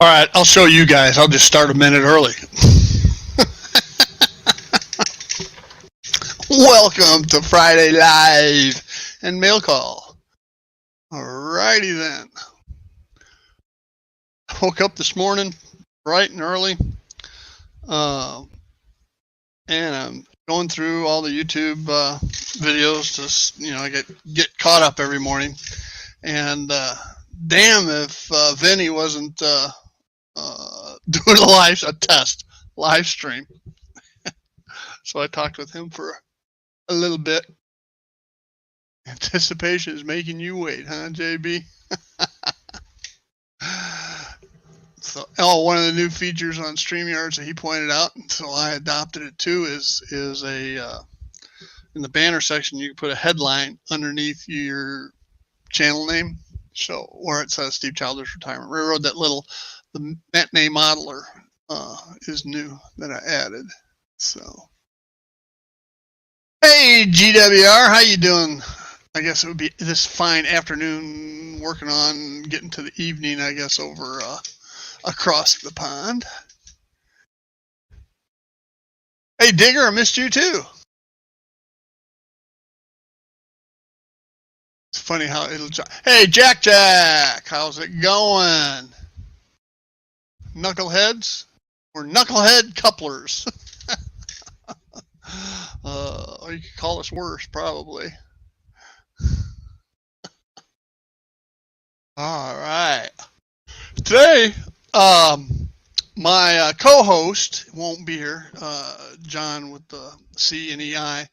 All right, I'll show you guys. I'll just start a minute early. Welcome to Friday Live and Mail Call. All righty then. Woke up this morning bright and early, and I'm going through all the YouTube videos to, I get caught up every morning. And damn if Vinny wasn't doing a test live stream. So I talked with him for a little bit. Anticipation is making you wait, huh, JB? So, one of the new features on StreamYards that he pointed out, and so I adopted it too, is in the banner section you can put a headline underneath your channel name. So where it says Steve Childers Retirement Railroad, the matinee modeler is new that I added. So, hey GWR, how you doing? I guess it would be this fine afternoon, working on getting to the evening, I guess, over across the pond. Hey Digger, I missed you too. It's funny how it'll. Hey Jack, how's it going? Knuckleheads or knucklehead couplers? Or you could call us worse, probably. All right. Today, my co-host won't be here. John with the C and EI.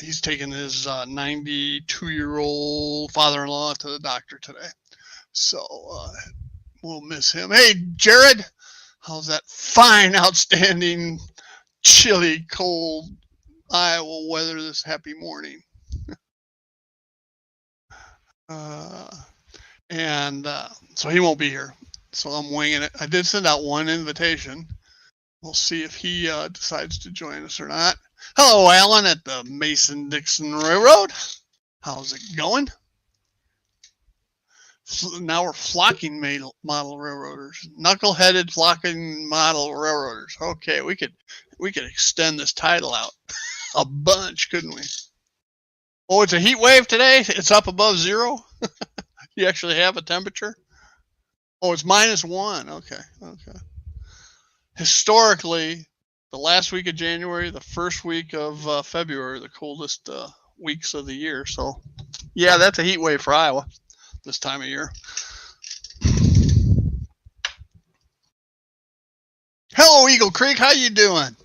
He's taking his 92-year-old father-in-law to the doctor today. So we'll miss him. Hey, Jared, how's that fine, outstanding, chilly, cold Iowa weather this happy morning? So he won't be here. So I'm winging it. I did send out one invitation. We'll see if he decides to join us or not. Hello, Alan at the Mason-Dixon Railroad. How's it going? Now we're flocking model railroaders. Knuckle-headed flocking model railroaders. Okay, we could extend this title out a bunch, couldn't we? Oh, it's a heat wave today? It's up above zero? You actually have a temperature? Oh, it's -1. Okay. Historically, the last week of January, the first week of February, the coldest weeks of the year. So, yeah, that's a heat wave for Iowa this time of year. Hello, Eagle Creek. How you doing?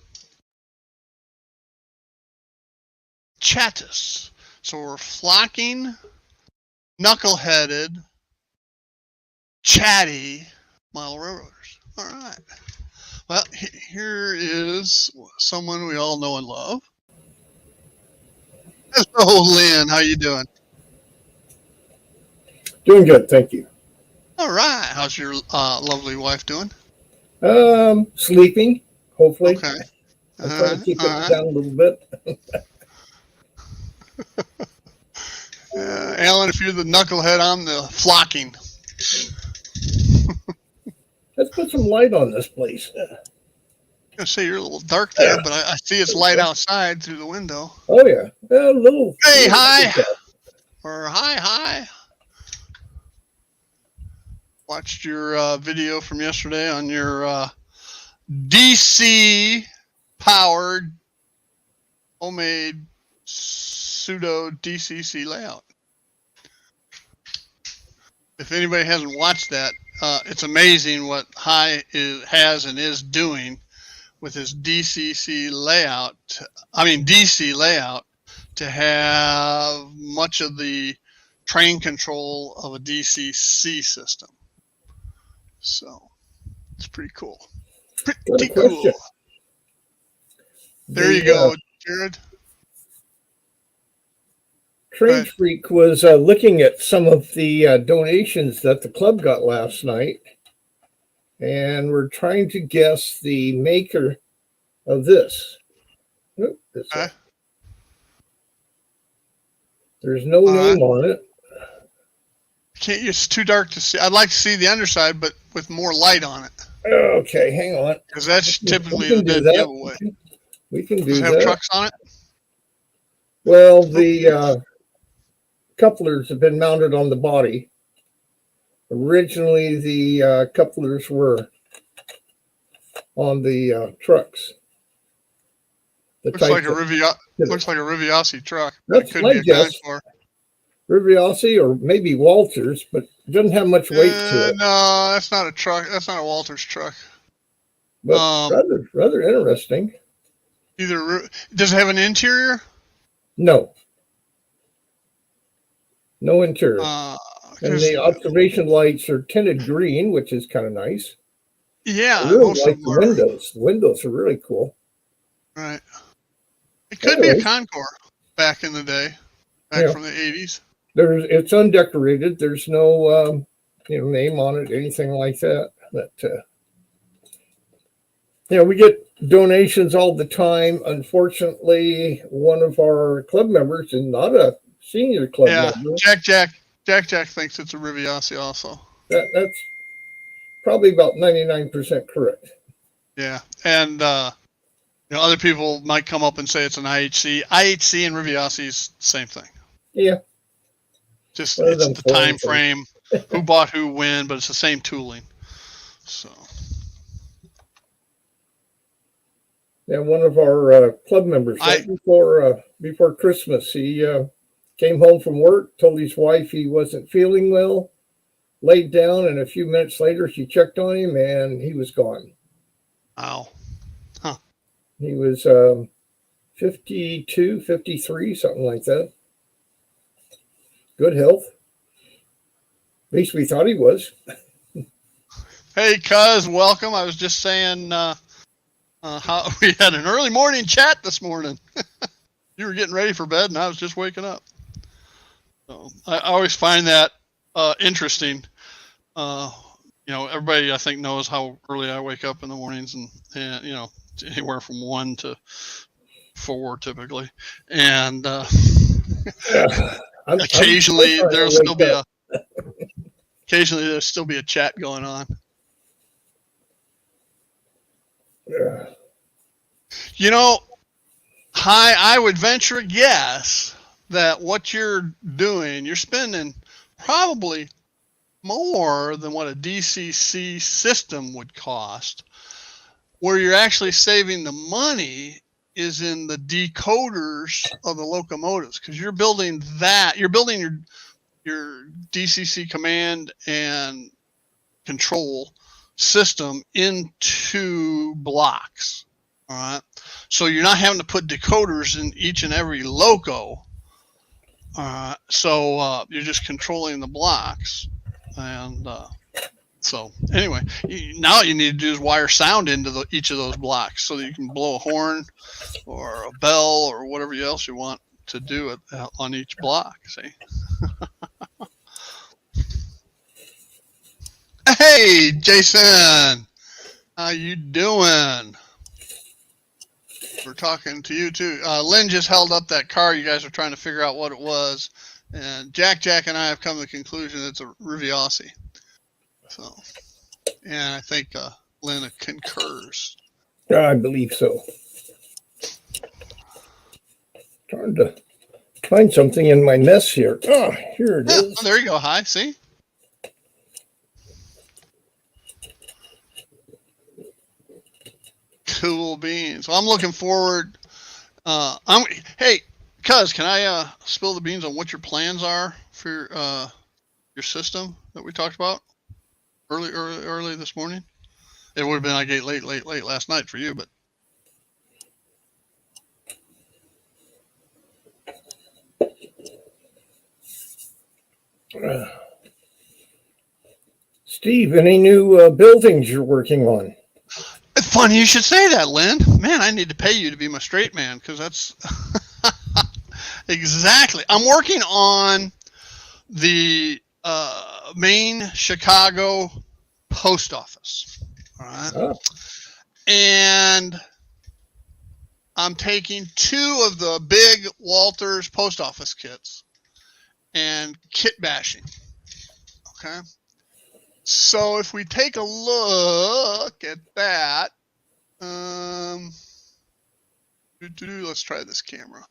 Chattis. So we're flocking, knuckle-headed, chatty model railroaders. All right. Well, here is someone we all know and love. Hello, Lynn. How you doing? Doing good, thank you. All right. How's your lovely wife doing? Sleeping, hopefully. Okay. I'm trying to keep it down a little bit. Alan, if you're the knucklehead, I'm the flocking. Let's put some light on this place. I was going to say you're a little dark there, but I see it's light outside through the window. Oh, yeah. A little. Hey, hi. Or hi. Watched your video from yesterday on your DC-powered homemade pseudo DCC layout. If anybody hasn't watched that, it's amazing what has and is doing with his DC layout to have much of the train control of a DCC system. So it's pretty cool. Pretty cool. There you go, Jared. Trade Freak was looking at some of the donations that the club got last night, and we're trying to guess the maker of this. There's no name on it. It's too dark to see. I'd like to see the underside, but with more light on it. Okay, hang on. Because that's typically We the can do dead that. giveaway. We can do Does it have that. trucks on it? Well, the couplers have been mounted on the body. Originally, the couplers were on the trucks. Looks like a Riviasi truck. That's It could my be a guess. Concord. Riviasi or maybe Walters, but it doesn't have much weight to it. No, that's not a truck. That's not a Walters truck. But rather interesting. Does it have an interior? No interior. And the observation lights are tinted green, which is kind of nice. Yeah, I really like the windows. The windows are really cool. Right. It could be a Concord back in the day, from the 80s. It's undecorated. There's no name on it, anything like that. But we get donations all the time. Unfortunately, one of our club members is not a senior club member. Jack thinks it's a Riviasi also. That's probably about 99% correct. Yeah, and other people might come up and say it's an IHC. IHC and Riviasi is the same thing. Yeah. Just it's the time frame, who bought who when, but it's the same tooling. So. Yeah, one of our club members before Christmas, he came home from work, told his wife he wasn't feeling well, laid down, and a few minutes later she checked on him and he was gone. Wow. Huh. He was 52, 53, something like that. Good health. At least we thought he was. Hey, cuz, welcome. I was just saying how we had an early morning chat this morning. You were getting ready for bed, and I was just waking up. So I always find that interesting. Everybody I think knows how early I wake up in the mornings, and anywhere from 1 to 4 typically, and occasionally there'll still be a chat going on. Yeah. I would venture a guess that what you're doing, you're spending probably more than what a DCC system would cost. Where you're actually saving the money is in the decoders of the locomotives, because you're building your DCC command and control system into blocks. All right. So you're not having to put decoders in each and every loco. So you're just controlling the blocks. And so anyway, now all you need to do is wire sound into each of those blocks so that you can blow a horn or a bell or whatever else you want to do it on each block. See? Hey, Jason, how you doing? We're talking to you too. Lynn just held up that car. You guys are trying to figure out what it was, and Jack and I have come to the conclusion it's a Riviasi. So, and I think Lynn concurs. I believe so. Trying to find something in my mess here. Oh, here it is. Oh, there you go. Hi, see? Cool beans. Well, I'm looking forward. Hey, cuz, can I spill the beans on what your plans are for your system that we talked about early this morning? It would have been like late last night for you, but. Steve, any new buildings you're working on? It's funny you should say that, Lynn. Man, I need to pay you to be my straight man, because that's exactly. I'm working on the main Chicago post office. All right. Oh. And I'm taking 2 of the big Walters post office kits and kit bashing. Okay. So if we take a look at that, let's try this camera.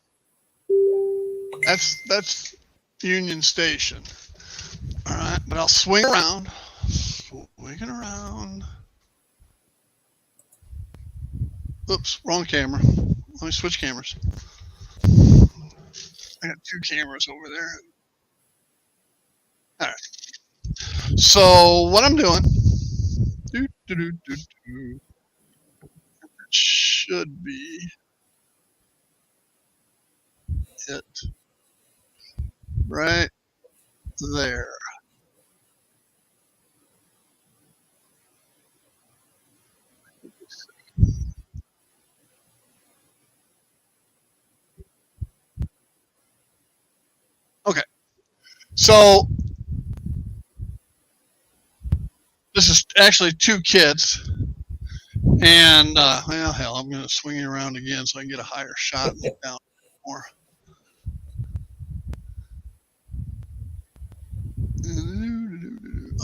That's Union Station. All right, but I'll swing around. Swinging around. Oops, wrong camera. Let me switch cameras. I got two cameras over there. All right. So what I'm doing, should be it right there. Okay. So this is actually two kits. And, well, hell, I'm going to swing it around again so I can get a higher shot and look down more.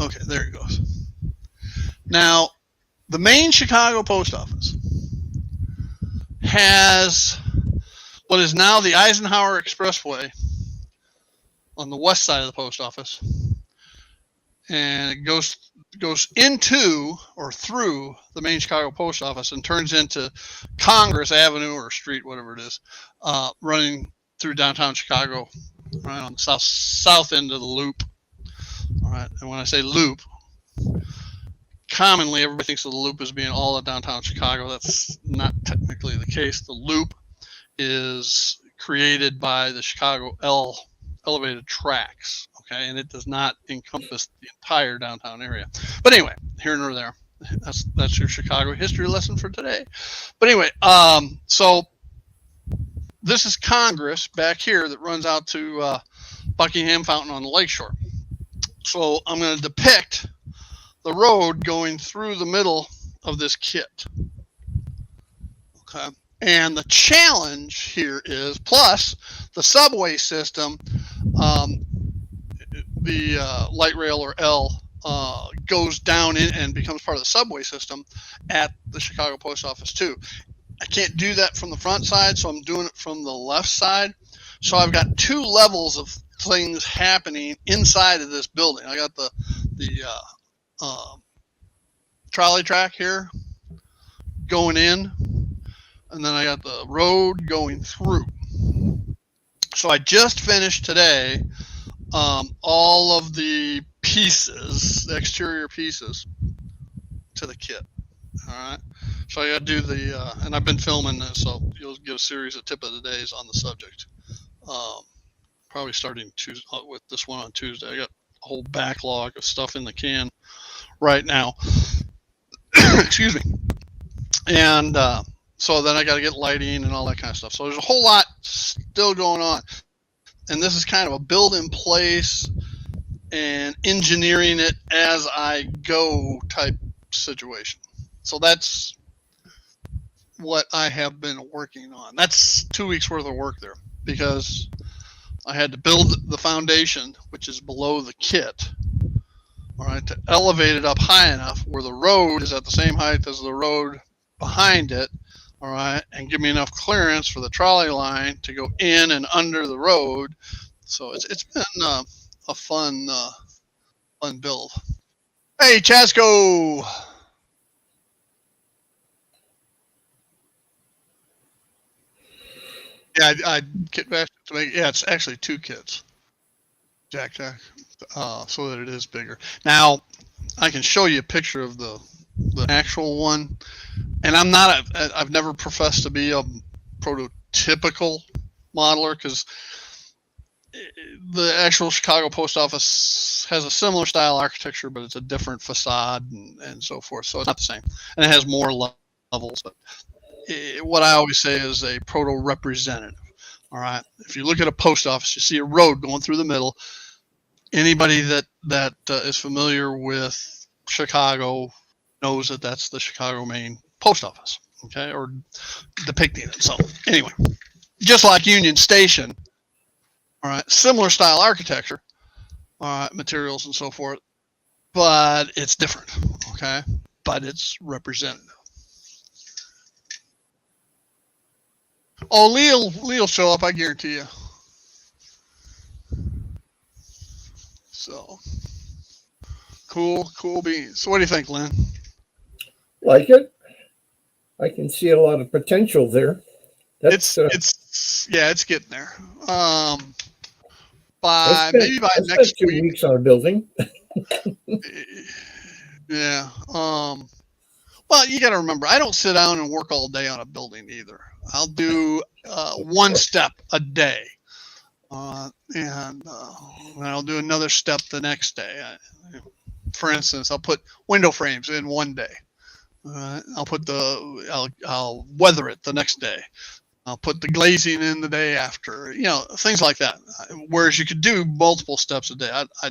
Okay, there it goes. Now, the main Chicago post office has what is now the Eisenhower Expressway on the west side of the post office. And it goes into or through the main Chicago post office and turns into Congress Avenue or street, whatever it is, running through downtown Chicago, right on the south end of the loop. All right, and when I say loop, commonly everybody thinks of the loop as being all of downtown Chicago. That's not technically the case. The loop is created by the Chicago elevated tracks. Okay, and it does not encompass the entire downtown area. But anyway, here nor there. That's your Chicago history lesson for today. But anyway, so this is Congress back here that runs out to Buckingham Fountain on the lakeshore. So I'm going to depict the road going through the middle of this kit. Okay, and the challenge here is, plus the subway system, the light rail or L goes down in and becomes part of the subway system at the Chicago post office too. I can't do that from the front side, so I'm doing it from the left side. So I've got two levels of things happening inside of this building. I got the trolley track here going in, and then I got the road going through. So I just finished today all of the pieces, the exterior pieces to the kit. All right. So I got to do the, and I've been filming this, so you'll get a series of tip of the days on the subject. Probably starting Tuesday with this one on Tuesday. I got a whole backlog of stuff in the can right now. Excuse me. And so then I got to get lighting and all that kind of stuff. So there's a whole lot still going on. And this is kind of a build in place and engineering it as I go type situation. So that's what I have been working on. That's 2 weeks worth of work there, because I had to build the foundation, which is below the kit, all right, to elevate it up high enough where the road is at the same height as the road behind it, all right, and give me enough clearance for the trolley line to go in and under the road. So it's been a fun build. Hey, Chasco. Yeah, I kit bashed to make. Yeah, it's actually two kits. Jack, so that it is bigger. Now, I can show you a picture of the actual one, and I've never professed to be a prototypical modeler, because the actual Chicago post office has a similar style architecture, but it's a different facade and so forth. So it's not the same, and it has more levels. But what I always say is a proto representative. All right. If you look at a post office, you see a road going through the middle. Anybody that is familiar with Chicago knows that that's the Chicago main post office. Okay, or depicting it. So anyway, just like Union Station. All right, similar style architecture, all right, materials and so forth. but it's different. Okay, but it's representative. Oh, Lee'll show up, I guarantee you. So cool beans. So what do you think, Lynn? Like it. I can see a lot of potential there. It's getting there. Maybe by I next spent 2 week. weeks on a building. Yeah. Well, you got to remember, I don't sit down and work all day on a building either. I'll do one step a day, and I'll do another step the next day. For instance, I'll put window frames in one day. I'll weather it the next day. I'll put the glazing in the day after. Things like that. Whereas you could do multiple steps a day. I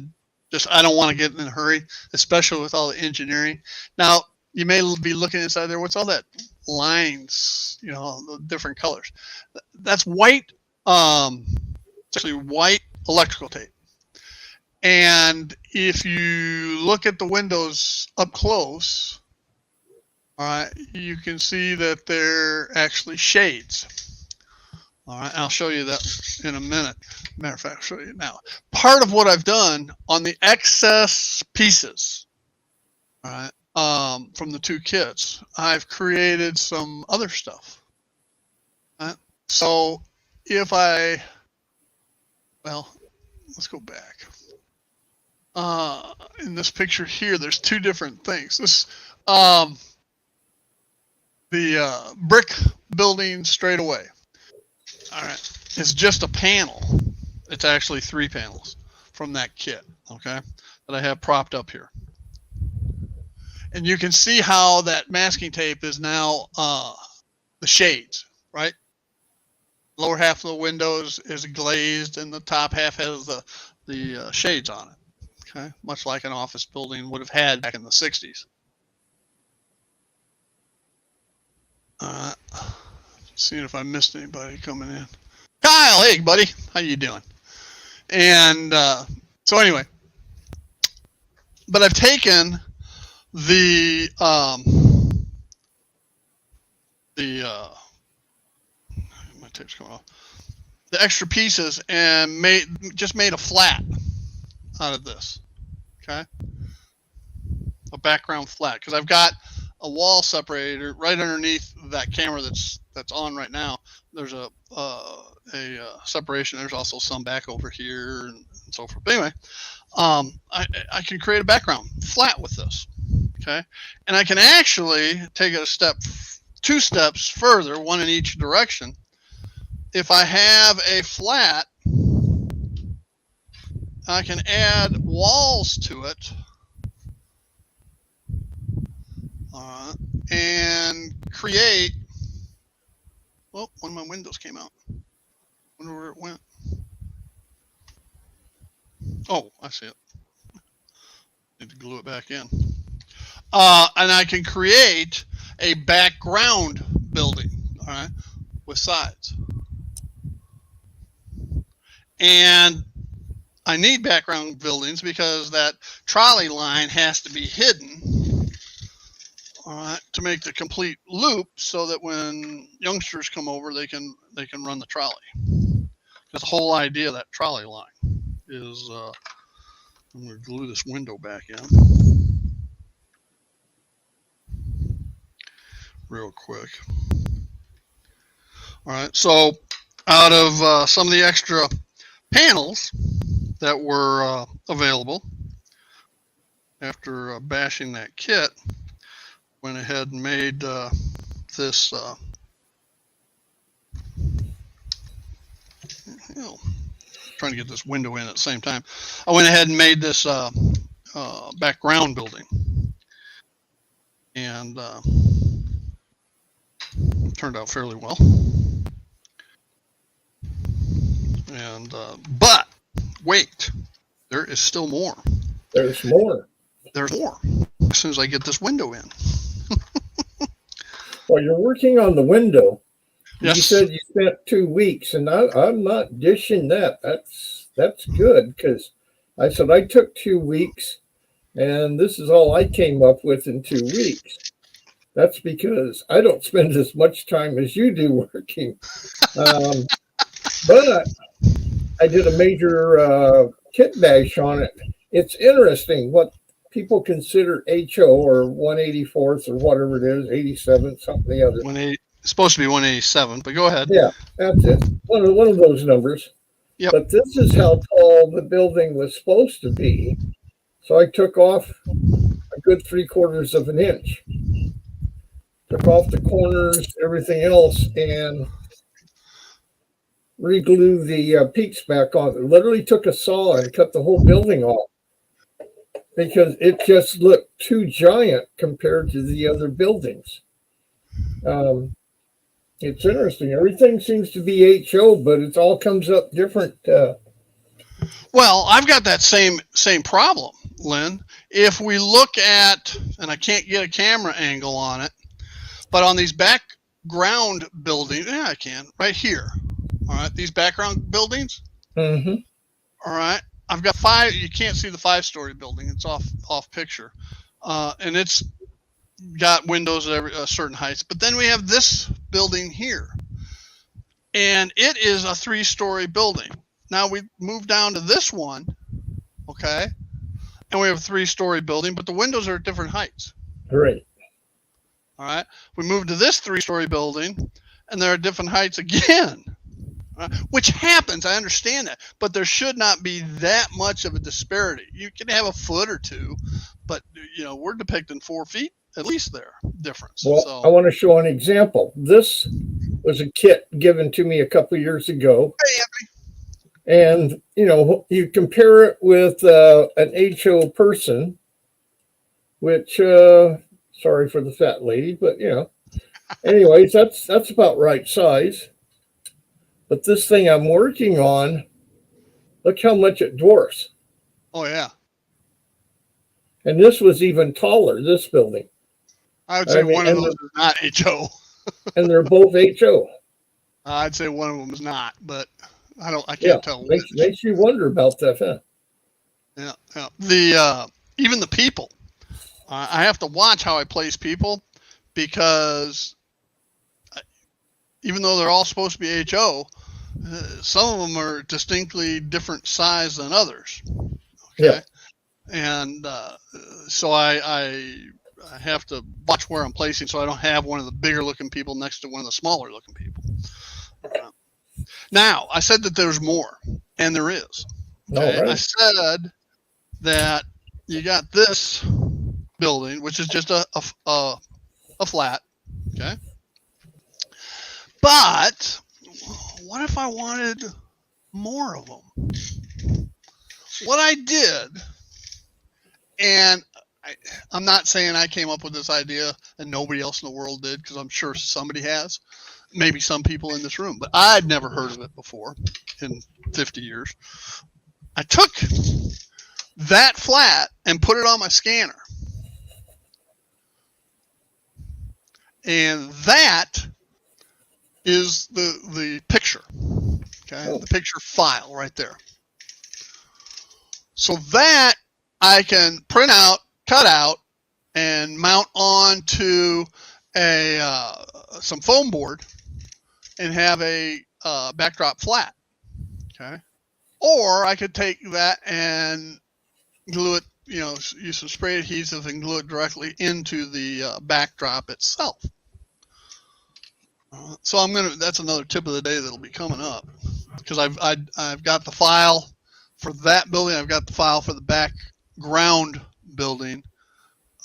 don't want to get in a hurry, especially with all the engineering. Now, you may be looking inside there. What's all that lines? The different colors. That's white. It's actually white electrical tape. And if you look at the windows up close, all right, you can see that they're actually shades. All right, I'll show you that in a minute. Matter of fact, I'll show you now. Part of what I've done on the excess pieces, all right, from the 2 kits, I've created some other stuff. Right? So let's go back. In this picture here, there's 2 different things. This, the brick building straight away. All right, it's just a panel. It's actually 3 panels from that kit, okay, that I have propped up here. And you can see how that masking tape is now the shades, right? Lower half of the windows is glazed, and the top half has the shades on it. Okay, much like an office building would have had back in the 60s. Seeing if I missed anybody coming in. Kyle, hey buddy, how you doing? And so anyway, but I've taken my tape's coming off. The extra pieces and made a flat out of this. Okay, a background flat, because I've got a wall separator right underneath that camera that's on right now. There's a separation. There's also some back over here and so forth. But anyway, I can create a background flat with this. Okay, and I can actually take it 2 steps further, one in each direction. If I have a flat, I can add walls to it, and create. Well, one of my windows came out. Wonder where it went. Oh, I see it. Need to glue it back in. And I can create a background building, all right, with sides. And I need background buildings because that trolley line has to be hidden, all right, to make the complete loop, so that when youngsters come over, they can run the trolley. Because the whole idea of that trolley line is, I'm going to glue this window back in real quick. All right, so out of some of the extra panels that were available after bashing that kit, went ahead and made this trying to get this window in at the same time. I went ahead and made this background building, and turned out fairly well. And but wait, there is still more. There's more. There's more. As soon as I get this window in. Well, you're working on the window. Yes. You said you spent 2 weeks, and I'm not dishing that. That's good, because I said I took 2 weeks And this is all I came up with in 2 weeks. That's because I don't spend as much time as you do working. Um, but I did a major kit bash on it. It's interesting what people consider HO or 184th or whatever it is, 87th, something the other. It's supposed to be 187, but go ahead. Yeah, that's it. One of those numbers. Yep. But this is how tall the building was supposed to be. So I took off a good 3/4 of an inch. Took off the corners, everything else, and re-glued the peaks back on. It literally took a saw and cut the whole building off because it just looked too giant compared to the other buildings. It's interesting. Everything seems to be HO, but it all comes up different. Well, I've got that same problem, Lynn. If we look at, and I can't get a camera angle on it, but on these background buildings, yeah, I can, right here. All right, these background buildings. Mm-hmm. All right, I've got 5. You can't see the 5-story building; it's off picture, and it's got windows at a certain heights. But then we have this building here, and it is a 3-story building. Now we move down to this one, okay, and we have a 3-story building, but the windows are at different heights. Great. All right, we move to this 3-story building, and they're at different heights again. Which happens, I understand that, but there should not be that much of a disparity. You can have a foot or two, but we're depicting 4 feet at least there difference. Well, so. I want to show an example. This was a kit given to me a couple of years ago. Hey, and you compare it with an HO person, which sorry for the fat lady, but anyways, that's about right size. But this thing I'm working on, look how much it dwarfs. Oh, yeah. And this was even taller, this building. I would say one of those is not HO. And they're both HO. I'd say one of them is not, but I can't tell. Makes you wonder about that, huh? Yeah. Even the people. I have to watch how I place people because even though they're all supposed to be HO, some of them are distinctly different size than others. Okay. Yeah. And so I have to watch where I'm placing so I don't have one of the bigger looking people next to one of the smaller looking people. Now, I said that there's more, and there is. Okay? Right. I said that you got this building, which is just a flat, okay? But what if I wanted more of them? What I did, and I'm not saying I came up with this idea and nobody else in the world did, because I'm sure somebody has, maybe some people in this room, but I'd never heard of it before in 50 years. I took that flat and put it on my scanner. And that is the picture, okay? Oh. The picture file right there. So that I can print out, cut out, and mount on to some foam board and have a backdrop flat, okay? Or I could take that and glue it, use some spray adhesive and glue it directly into the backdrop itself. So that's another tip of the day that'll be coming up, because I've got the file for that building. I've got the file for the background building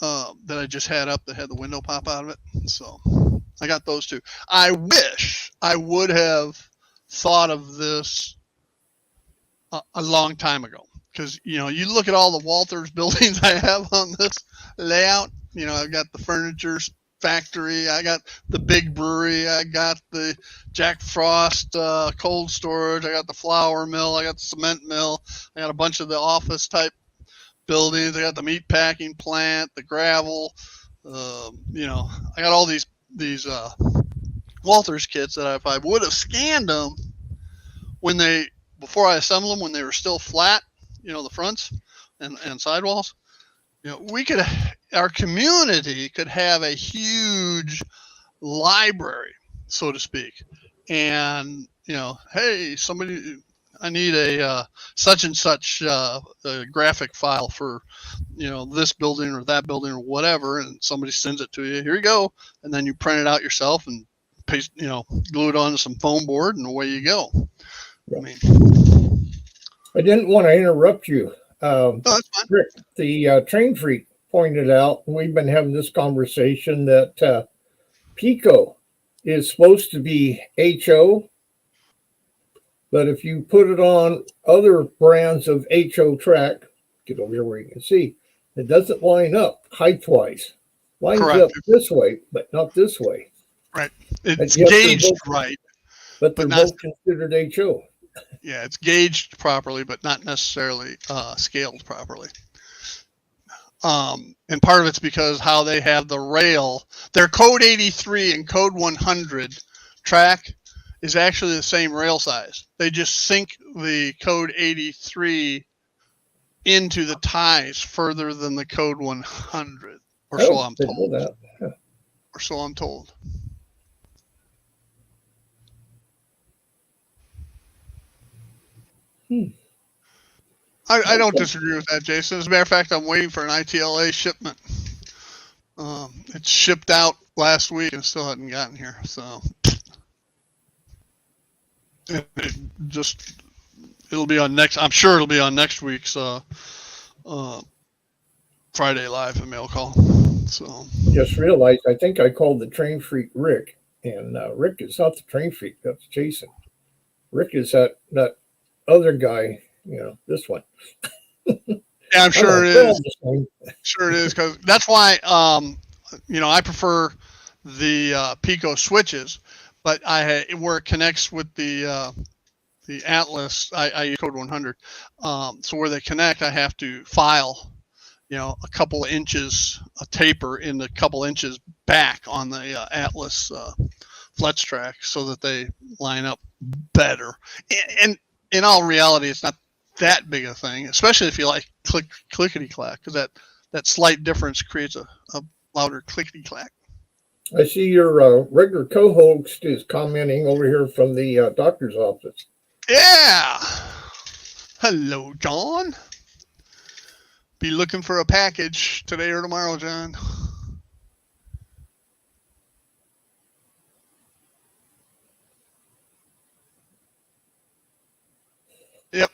that I just had up that had the window pop out of it. So I got those two. I wish I would have thought of this a long time ago, because you look at all the Walters buildings I have on this layout. I've got the furniture factory, I got the big brewery, I got the Jack Frost cold storage, I got the flour mill, I got the cement mill, I got a bunch of the office type buildings, I got the meat packing plant, the gravel, I got all these Walters kits that if I would have scanned them before I assembled them, when they were still flat, the fronts and sidewalls, our community could have a huge library, so to speak. And, hey, I need a such and such a graphic file for, this building or that building or whatever. And somebody sends it to you. Here you go. And then you print it out yourself and paste, glue it onto some foam board and away you go. Yeah. I didn't want to interrupt you. No, that's fine. Rick, the train freak pointed out, we've been having this conversation that Pico is supposed to be HO, but if you put it on other brands of HO track, get over here where you can see, it doesn't line up height-wise. Lines Correct. up this way, but not this way. Right. It's gauged right. But they're both considered HO. Yeah, it's gauged properly, but not necessarily scaled properly. And part of it's because how they have the rail, their code 83 and code 100 track is actually the same rail size. They just sink the code 83 into the ties further than the code 100, or so I'm told. Yeah. Or so I'm told. I don't disagree with that, Jason. As a matter of fact, I'm waiting for an ITLA shipment. It's shipped out last week and still hadn't gotten here. So it'll be on next. I'm sure it'll be on next week's Friday Live and Mail Call. So just realized, I think I called the train freak Rick, and Rick is not the train freak. That's Jason. Rick is that other guy. This one. Yeah, I'm sure it is. Sure it is, because that's why I prefer the Pico switches, but where it connects with the Atlas, I use code 100. So where they connect, I have to file, a couple of inches, a taper in a couple inches back on the Atlas flex track so that they line up better. And in all reality, it's not that big a thing, especially if you like clickety clack, because that slight difference creates a louder clickety clack. I see your regular co-host is commenting over here from the doctor's office. Yeah. Hello, John. Be looking for a package today or tomorrow, John. Yep.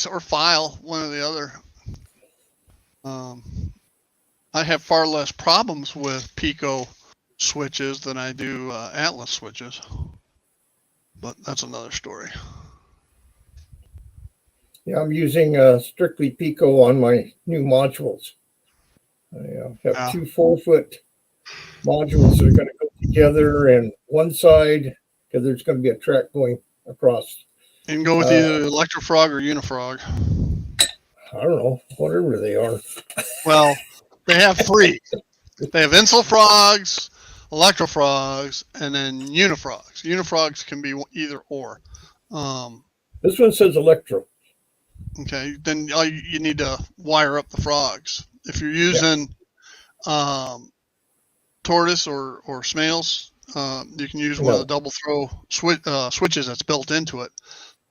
Or file, one or the other. I have far less problems with Pico switches than I do Atlas switches, but that's another story. Yeah, I'm using strictly Pico on my new modules. I have 2 4-foot modules that are going to go together, and one side, because there's going to be a track going across. And go with either Electrofrog or Unifrog. I don't know, whatever they are. Well, they have 3. They have Insulfrogs, Electrofrogs, and then Unifrogs. Unifrogs can be either or. This one says Electro. Okay, then you need to wire up the frogs. If you're using Tortoise or Smales, you can use one of the double throw switches that's built into it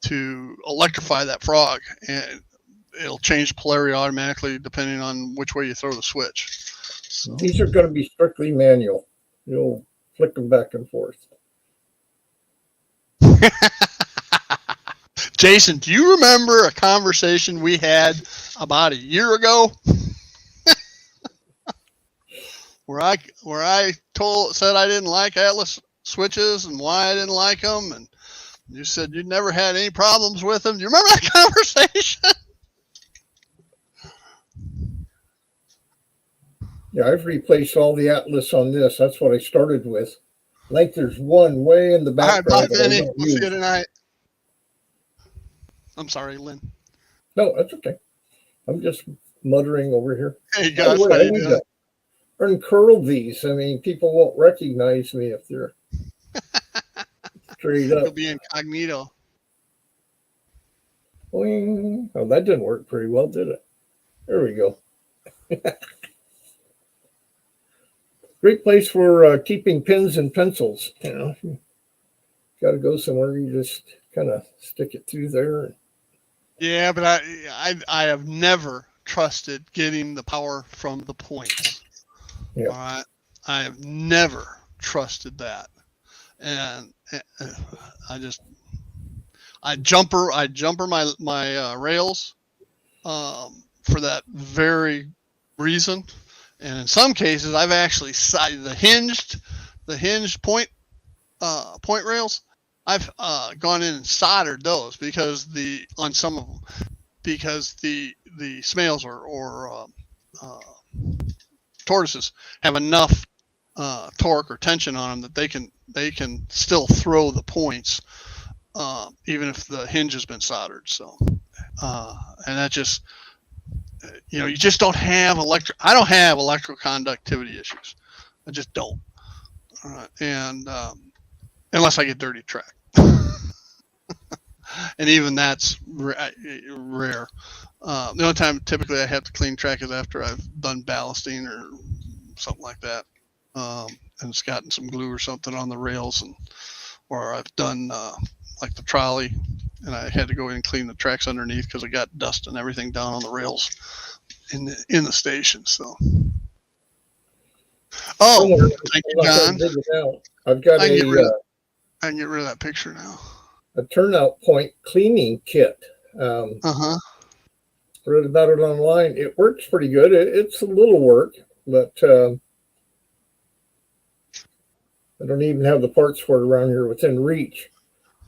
to electrify that frog, and it'll change polarity automatically depending on which way you throw the switch. So. These are going to be strictly manual. You'll flick them back and forth. Jason, do you remember a conversation we had about a year ago where I said I didn't like Atlas switches and why I didn't like them, and you said you'd never had any problems with them? Do you remember that conversation? Yeah, I've replaced all the Atlas on this. That's what I started with. I think there's one way in the background. All right, bye, Vinny. We'll see you tonight. I'm sorry, Lynn. No, that's okay. I'm just muttering over here. Hey, guys, how you doing? Uncurl these. I mean, people won't recognize me if they're straight up. It'll be incognito. Boing. Oh, that didn't work pretty well, did it? There we go. Great place for keeping pens and pencils. Got to go somewhere. You just kind of stick it through there. Yeah, but I have never trusted getting the power from the points. Yeah. All right, I have never trusted that, and I jumper my rails for that very reason. And in some cases, I've actually the hinged point rails. I've gone in and soldered those because on some of them, because the Smales or tortoises have enough torque or tension on them that they can still throw the points even if the hinge has been soldered. So and that just you just don't have I don't have electrical conductivity issues. I just don't. And unless I get dirty track. And even that's rare. The only time typically I have to clean track is after I've done ballasting or something like that. And it's gotten some glue or something on the rails, or I've done like the trolley, and I had to go in and clean the tracks underneath because I got dust and everything down on the rails in the station. So, thank you, John. I've got I can get rid of that picture now. A turnout point cleaning kit. Read about it online. It works pretty good. It's a little work, but I don't even have the parts for it around here within reach.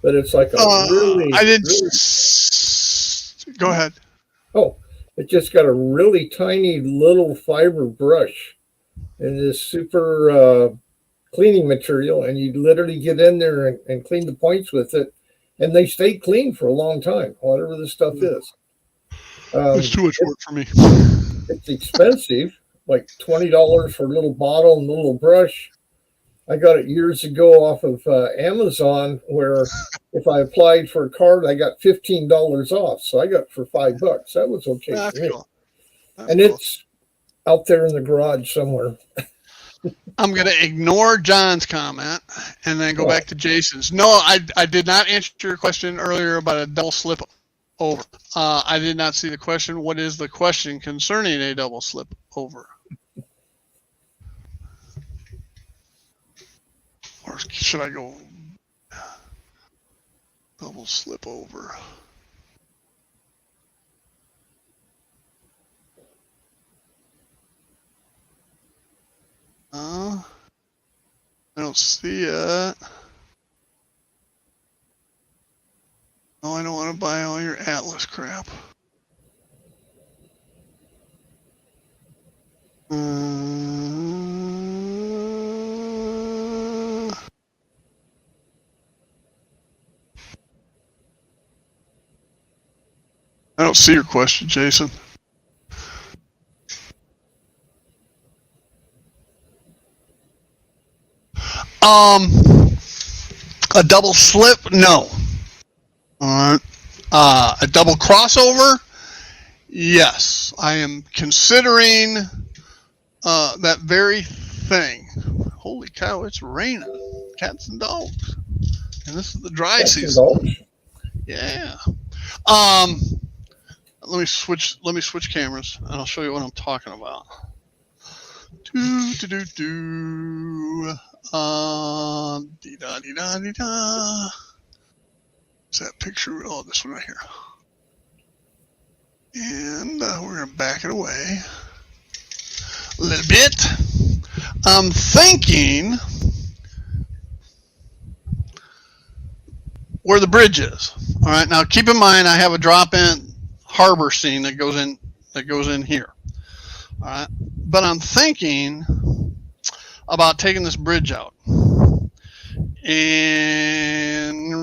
But it's like a really. Go ahead. Oh, it just got a really tiny little fiber brush and this super cleaning material, and you literally get in there and clean the points with it, and they stay clean for a long time, whatever this stuff is. It's too much work for me. It's expensive, like $20 for a little bottle and a little brush. I got it years ago off of Amazon, where if I applied for a card, I got $15 off. So I got it for $5. That was okay for me. Cool. And cool. It's out there in the garage somewhere. I'm going to ignore John's comment and then go back to Jason's. No, I did not answer your question earlier about a double slip over. I did not see the question. What is the question concerning a double slip over? Or should I go double slip over? I don't see it. No, I don't want to buy all your Atlas crap. I don't see your question, Jason. A double slip? No. All right. A double crossover? Yes. I am considering that very thing. Holy cow, it's raining. Cats and dogs. And this is the dry season. Yeah. Let me switch cameras and I'll show you what I'm talking about. Dee-da-dee-da-dee-da. Is that picture? Oh, this one right here. And we're going to back it away a little bit. I'm thinking where the bridge is. All right, now keep in mind I have a drop-in harbor scene that goes in here. All right, but I'm thinking about taking this bridge out and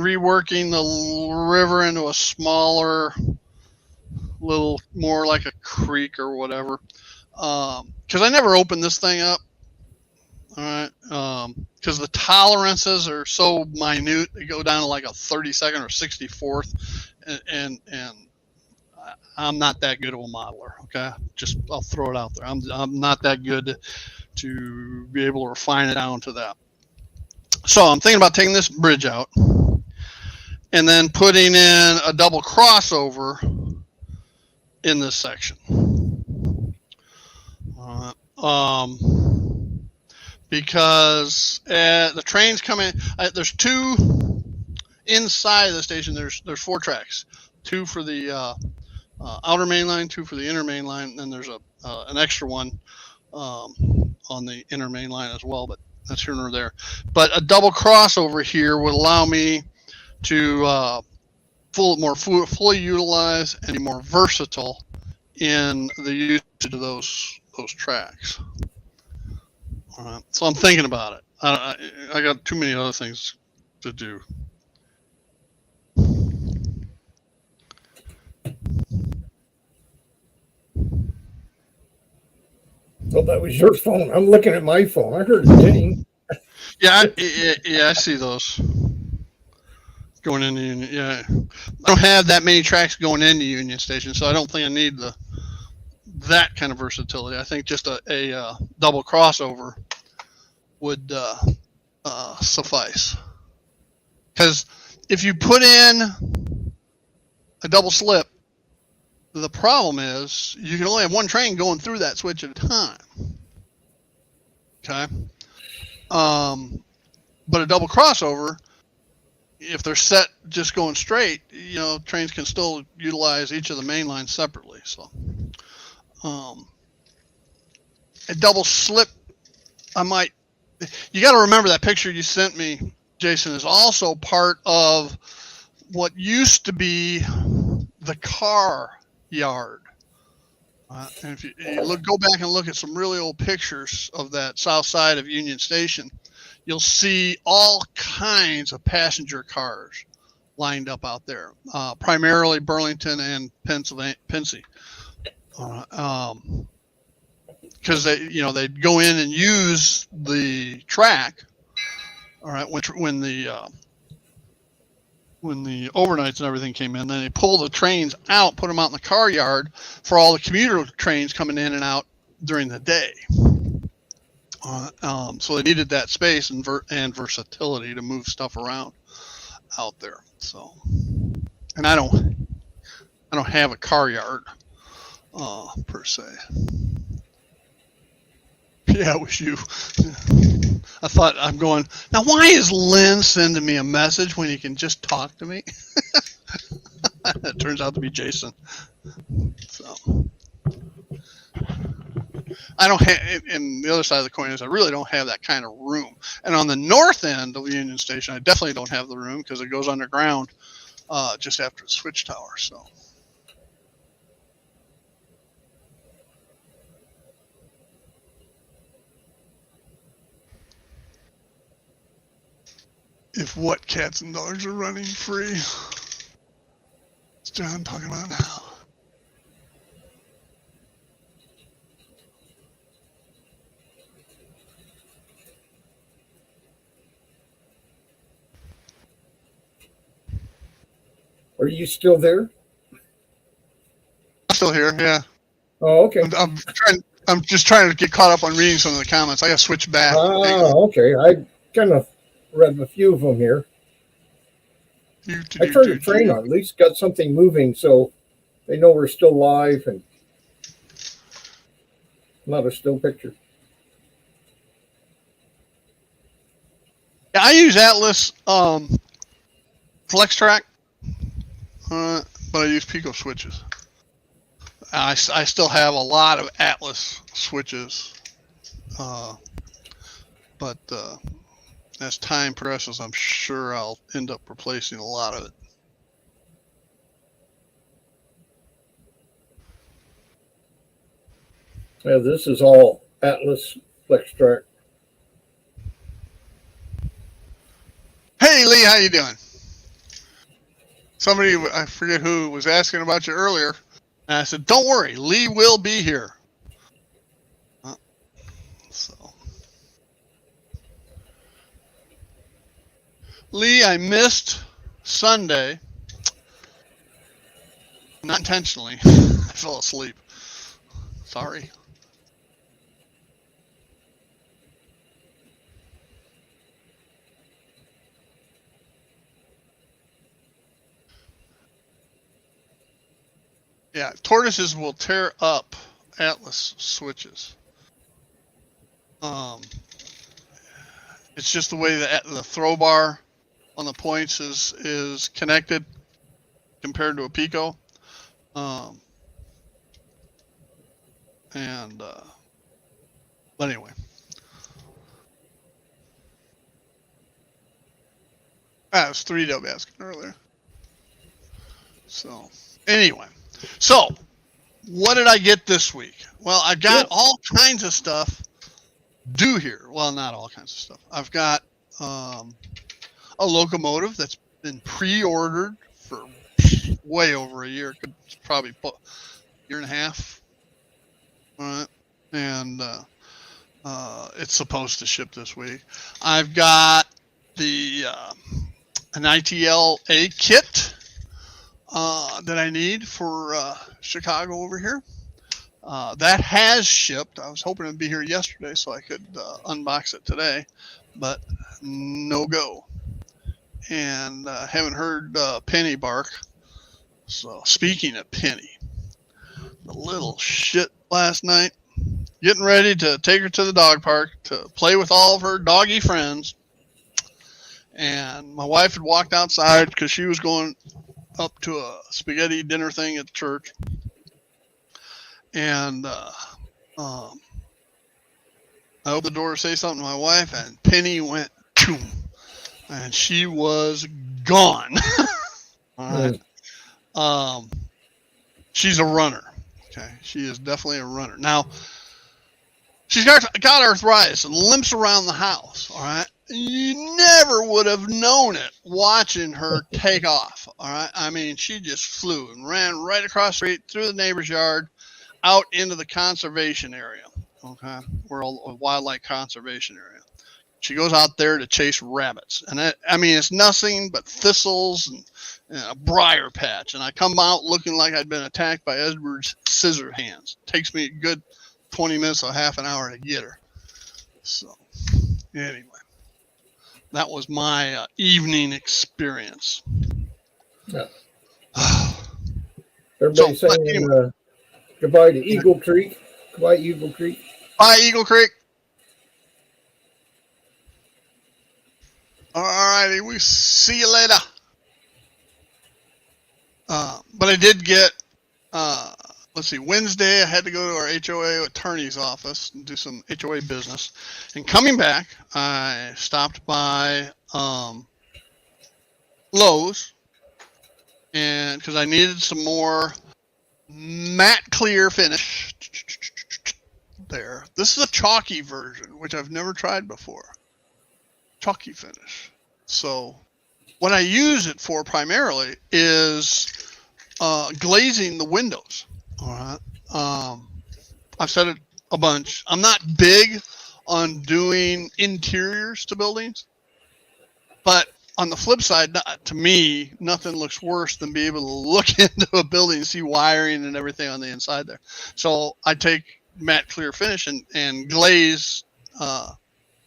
reworking the river into a smaller, little more like a creek or whatever. Because I never opened this thing up. All right, because the tolerances are so minute, they go down to like a 32nd or 64th, and I'm not that good of a modeler. Okay, just I'll throw it out there. I'm not that good to be able to refine it down to that. So I'm thinking about taking this bridge out and then putting in a double crossover in this section. Because the trains come in. There's two inside the station. There's 4 tracks, 2 for the outer main line, 2 for the inner main line, and then there's an extra one on the inner main line as well. But that's here nor there. But a double crossover here would allow me to fully utilize and be more versatile in the usage of those tracks. All right, so I'm thinking about it. I got too many other things to do. Well, that was your phone. I'm looking at my phone. I heard a ding. Yeah, I see those going into Union. Yeah, I don't have that many tracks going into Union Station, so I don't think I need that kind of versatility. I think just a double crossover would suffice. Because if you put in a double slip, the problem is you can only have one train going through that switch at a time. Okay. But a double crossover, if they're set just going straight, trains can still utilize each of the main lines separately. So, a double slip, you got to remember that picture you sent me, Jason, is also part of what used to be the car yard. And if you go back and look at some really old pictures of that south side of Union Station, you'll see all kinds of passenger cars lined up out there, primarily Burlington and Pincy, because they'd go in and use the track. All right, when the overnights and everything came in, then they pull the trains out, put them out in the car yard for all the commuter trains coming in and out during the day. So they needed that space and versatility to move stuff around out there. So, and I don't have a car yard per se. Yeah, it was you. I thought, I'm going, now why is Lynn sending me a message when he can just talk to me? It turns out to be Jason. So I don't have, and the other side of the coin is I really don't have that kind of room. And on the north end of the Union Station, I definitely don't have the room because it goes underground just after the switch tower. So. If what cats and dogs are running free? What's John talking about now? Are you still there? I'm still here, yeah. Oh, okay. I'm just trying to get caught up on reading some of the comments. I got to switch back. Oh, okay. I kind of read a few of them here. I turned the train on. At least got something moving so they know we're still live and not a still picture. Yeah, I use Atlas FlexTrack, but I use Pico switches. I still have a lot of Atlas switches, but as time progresses, I'm sure I'll end up replacing a lot of it. Yeah, this is all Atlas FlexTrack. Hey Lee, how you doing? Somebody, I forget who, was asking about you earlier, and I said, "Don't worry, Lee will be here." So. Lee, I missed Sunday. Not unintentionally, I fell asleep. Sorry. Yeah, tortoises will tear up Atlas switches. It's just the way the throw bar on the points is connected compared to a Pico. But anyway. I was 3W asking earlier. So anyway. So what did I get this week? Well, I got all kinds of stuff due here. Well, not all kinds of stuff. I've got a locomotive that's been pre-ordered for way over a year. Could probably put year and a half. All right. And it's supposed to ship this week. I've got an ITLA kit that I need for Chicago over here. That has shipped. I was hoping it'd be here yesterday so I could unbox it today, but no go. And haven't heard Penny bark. So speaking of Penny, the little shit last night, getting ready to take her to the dog park to play with all of her doggy friends. And my wife had walked outside because she was going up to a spaghetti dinner thing at church. And I opened the door to say something to my wife, and Penny went, boom, and she was gone. All right. She's a runner. Okay, she is definitely a runner. Now, she's got arthritis and limps around the house. All right. You never would have known it watching her take off. All right. I mean, she just flew and ran right across the street through the neighbor's yard out into the conservation area. Okay. We're a wildlife conservation area. She goes out there to chase rabbits. And it's nothing but thistles and a briar patch. And I come out looking like I'd been attacked by Edward's scissor hands. Takes me a good 20 minutes or half an hour to get her. So anyway. That was my evening experience. Yeah. Everybody's saying anyway. Goodbye to Eagle Creek. Goodbye, Eagle Creek. Bye, Eagle Creek. All righty, we see you later. But I did get, Wednesday I had to go to our HOA attorney's office and do some HOA business. And coming back, I stopped by Lowe's, and because I needed some more matte clear finish there. This is a chalky version, which I've never tried before. Chalky finish. So what I use it for primarily is glazing the windows. All right. I've said it a bunch. I'm not big on doing interiors to buildings, but on the flip side, to me, nothing looks worse than being able to look into a building and see wiring and everything on the inside there. So I take matte clear finish and glaze,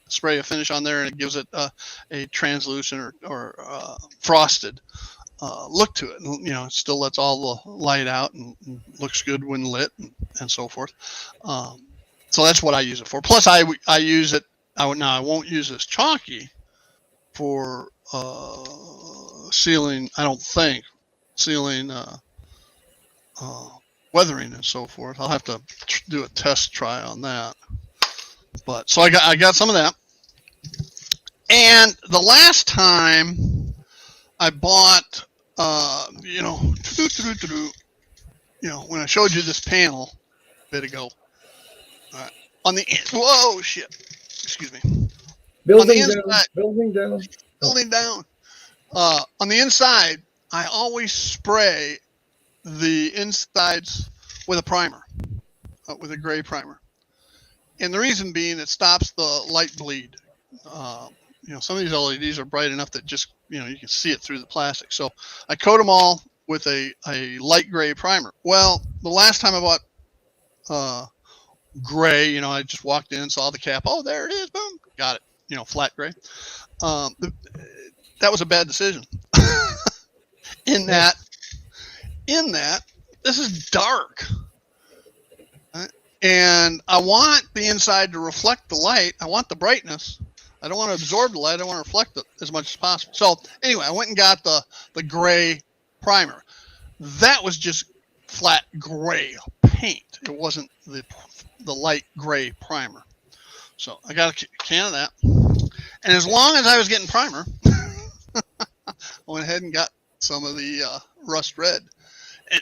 spray a finish on there, and it gives it a translucent or frosted look to it. And, it still lets all the light out and looks good when lit and so forth. So that's what I use it for. Plus, I use it. I won't use this chalky for sealing. I don't think sealing, weathering and so forth. I'll have to do a test try on that. But so I got some of that. And the last time I bought, when I showed you this panel a bit ago, on the whoa shit, excuse me. Building down. On the inside, I always spray the insides with a primer, with a gray primer. And the reason being, it stops the light bleed. Some of these LEDs are bright enough that just, you can see it through the plastic. So I coat them all with a light gray primer. Well, the last time I bought gray, I just walked in, saw the cap. Oh, there it is. Boom. Got it. Flat gray. That was a bad decision. in that, this is dark. And I want the inside to reflect the light. I want the brightness. I don't want to absorb the light. I want to reflect it as much as possible. So anyway, I went and got the gray primer. That was just flat gray paint. It wasn't the light gray primer. So I got a can of that. And as long as I was getting primer, I went ahead and got some of the rust red.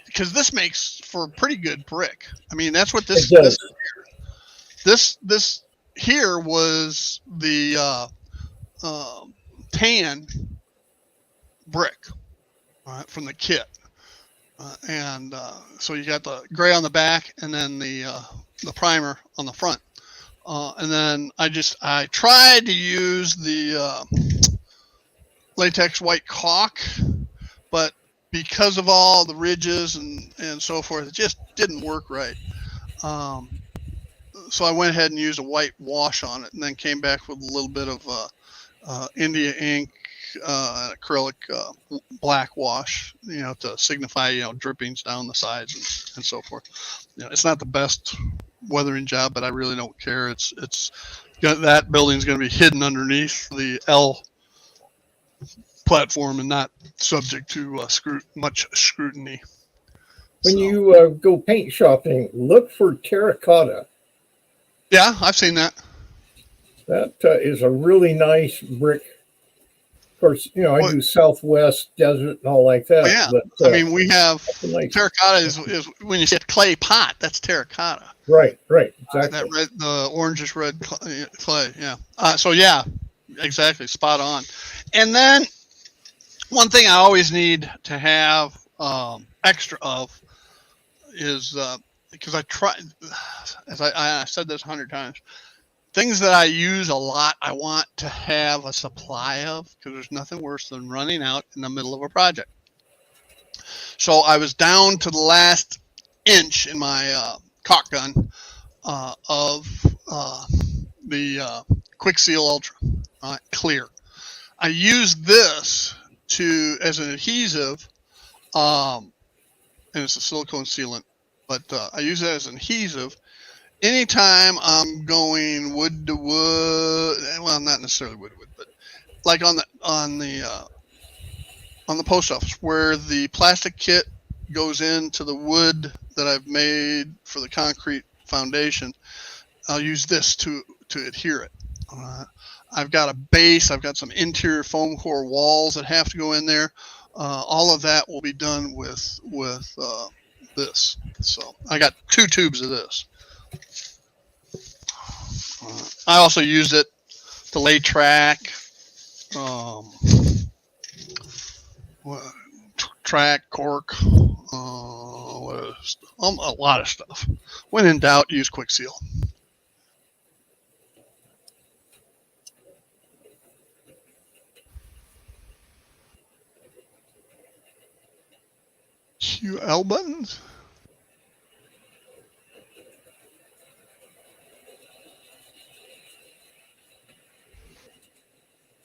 Because this makes for a pretty good brick. I mean, that's what this here was the tan brick from the kit, and so you got the gray on the back, and then the primer on the front, and then I tried to use the latex white caulk, but because of all the ridges and so forth, it just didn't work right. So I went ahead and used a white wash on it, and then came back with a little bit of India ink, acrylic black wash, to signify, drippings down the sides and so forth. It's not the best weathering job, but I really don't care. That building's going to be hidden underneath the L platform and not subject to much scrutiny. When you go paint shopping, look for terracotta. Yeah, I've seen that. That is a really nice brick. Of course, I do Southwest desert and all like that. Yeah, but, we have terracotta is when you say clay pot, that's terracotta. Right, exactly. That red, the orangish red clay. Yeah. So yeah, exactly, spot on. And then one thing I always need to have extra of is because I try, as I said this 100 times, things that I use a lot, I want to have a supply of, because there's nothing worse than running out in the middle of a project. So I was down to the last inch in my caulk gun of the Quick Seal Ultra clear. I used this as an adhesive, and it's a silicone sealant, but I use it as an adhesive anytime I'm going wood to wood. Well, not necessarily wood to wood, but like on the post office where the plastic kit goes into the wood that I've made for the concrete foundation. I'll use this to adhere it. I've got a base. I've got some interior foam core walls that have to go in there. All of that will be done with this. So I got 2 tubes of this. I also use it to lay track, cork, a lot of stuff. When in doubt, use Quick Seal. QL buttons.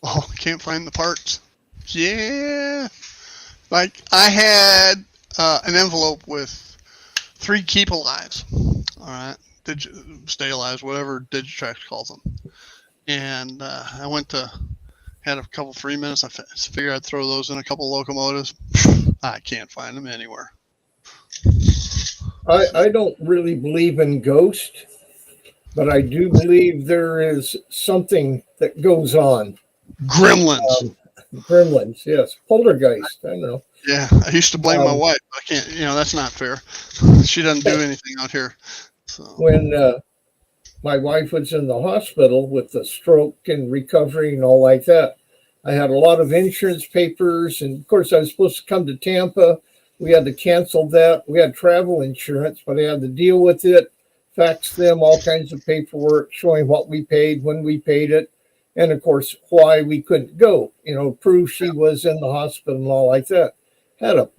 Oh, can't find the parts. Yeah. Like I had an envelope with 3 Keep Alives. All right. Stay Alives, whatever Digitrax calls them. And I had a couple free minutes. I figured I'd throw those in a couple locomotives. I can't find them anywhere. I don't really believe in ghost, but I do believe there is something that goes on. Gremlins. Gremlins, yes. Poltergeist, I know. Yeah, I used to blame my wife. I can't, that's not fair. She doesn't do anything out here. So. When my wife was in the hospital with the stroke and recovery and all like that, I had a lot of insurance papers, and of course I was supposed to come to Tampa. We had to cancel that. We had travel insurance, but I had to deal with it, fax them all kinds of paperwork showing what we paid, when we paid it, and of course why we couldn't go. Prove she was in the hospital and all like that. Had a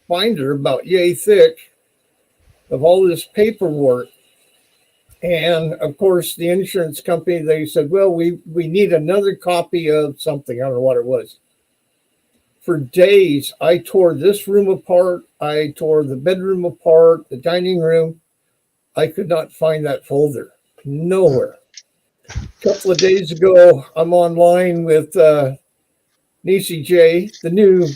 binder about yay thick of all this paperwork. And of course, the insurance company, they said, well, we need another copy of something. I don't know what it was. For days, I tore this room apart. I tore the bedroom apart, the dining room. I could not find that folder. Nowhere. A couple of days ago, I'm online with Nisi J, the new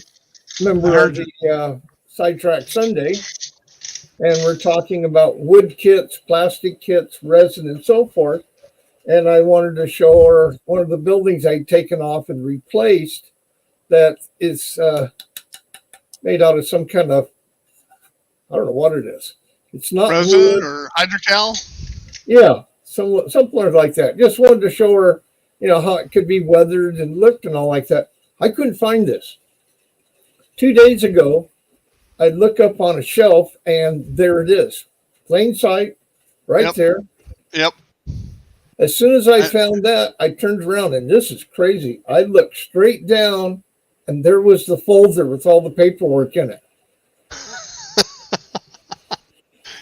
member of the Sidetrack Sunday. And we're talking about wood kits, plastic kits, resin, and so forth. And I wanted to show her one of the buildings I'd taken off and replaced that is made out of some kind of, I don't know what it is. It's not resin wood or hydrocal. Yeah, something like that. Just wanted to show her, how it could be weathered and looked and all like that. I couldn't find this. 2 days ago, I look up on a shelf and there it is. Plain sight, right there. Yep. As soon as I found that, I turned around and this is crazy. I looked straight down and there was the folder with all the paperwork in it.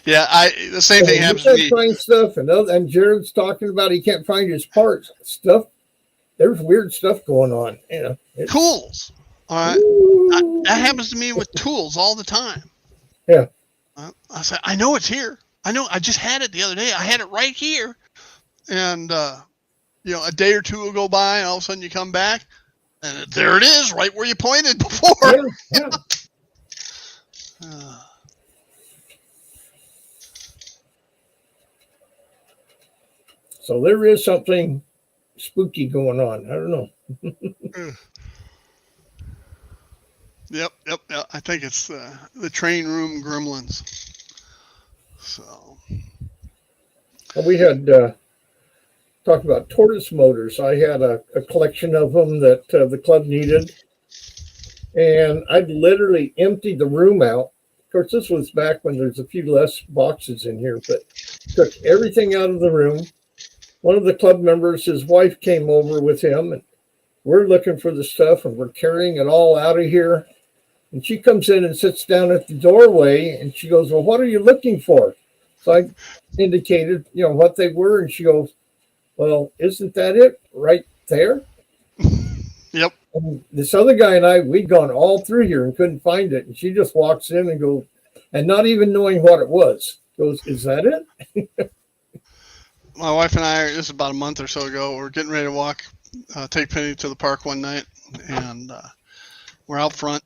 Yeah, the same thing happens to me. You can't find stuff, and Jared's talking about he can't find his parts. There's weird stuff going on. Tools. All right, that happens to me with tools all the time. Yeah. I said, I know it's here. I know. I just had it the other day. I had it right here, and a day or two will go by, and all of a sudden you come back, and there it is, right where you pointed before. Yeah. So there is something spooky going on. I don't know. Yep. I think it's the train room gremlins. So we had talked about tortoise motors. I had a collection of them that the club needed, and I'd literally emptied the room out. Of course, this was back when there's a few less boxes in here, but took everything out of the room. One of the club members, his wife came over with him, and we're looking for the stuff, and we're carrying it all out of here. And she comes in and sits down at the doorway, and she goes, well, what are you looking for? So I indicated, what they were, and she goes, well, isn't that it right there? Yep. And this other guy and I, we'd gone all through here and couldn't find it. And she just walks in and goes, and not even knowing what it was, goes, is that it? My wife and I, this is about a month or so ago, we're getting ready to take Penny to the park one night, and we're out front.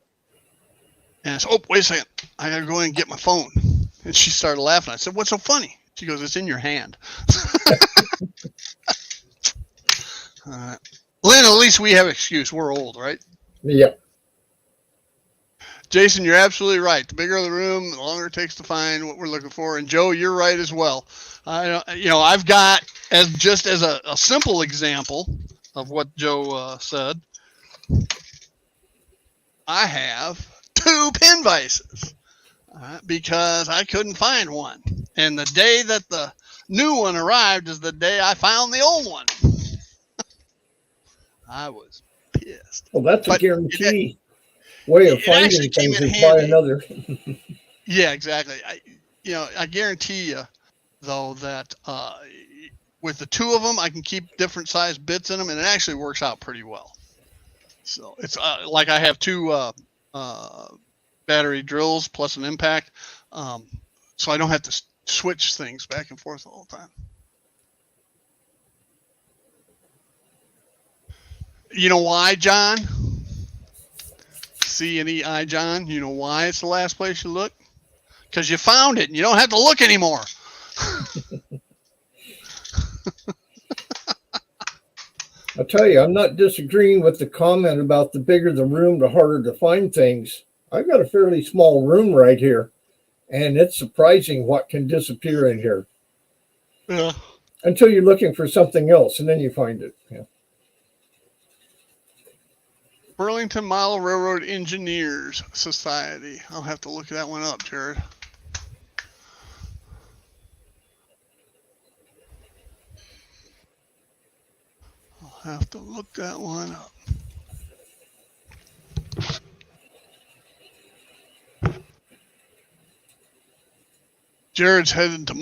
And I said, oh, wait a second. I got to go in and get my phone. And she started laughing. I said, what's so funny? She goes, it's in your hand. Lynn, at least we have an excuse. We're old, right? Yeah. Jason, you're absolutely right. The bigger the room, the longer it takes to find what we're looking for. And Joe, you're right as well. I've got, as a simple example of what Joe said, I have 2 pin vices because I couldn't find one. And the day that the new one arrived is the day I found the old one. I was pissed. Well, that's a guarantee way of finding things is buy another. Yeah, exactly. I guarantee you, though, that with the 2 of them, I can keep different size bits in them, and it actually works out pretty well. So it's like I have 2 battery drills plus an impact, so I don't have to switch things back and forth all the time. You know why, John? C&E-I, John. You know why it's the last place you look? Because you found it and you don't have to look anymore. I'll tell you, I'm not disagreeing with the comment about the bigger the room, the harder to find things. I've got a fairly small room right here, and it's surprising what can disappear in here. Yeah. Until you're looking for something else, and then you find it. Yeah. Burlington Model Railroad Engineers Society. I'll have to look that one up, Jared. I'll have to look that one up. Jared's headed to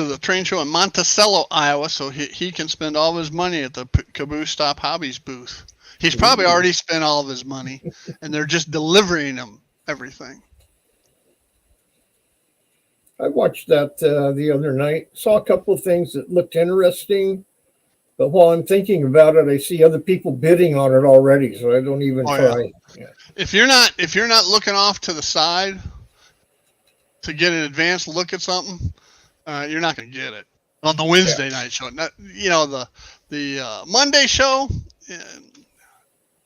the train show in Monticello, Iowa, so he can spend all of his money at the Caboose Stop Hobbies booth. He's probably already spent all of his money, and they're just delivering him everything. I watched that the other night. Saw a couple of things that looked interesting, but while I'm thinking about it, I see other people bidding on it already, so I don't even try. Yeah. If you're not looking off to the side to get an advanced look at something, you're not going to get it on the Wednesday night show. Not, the Monday show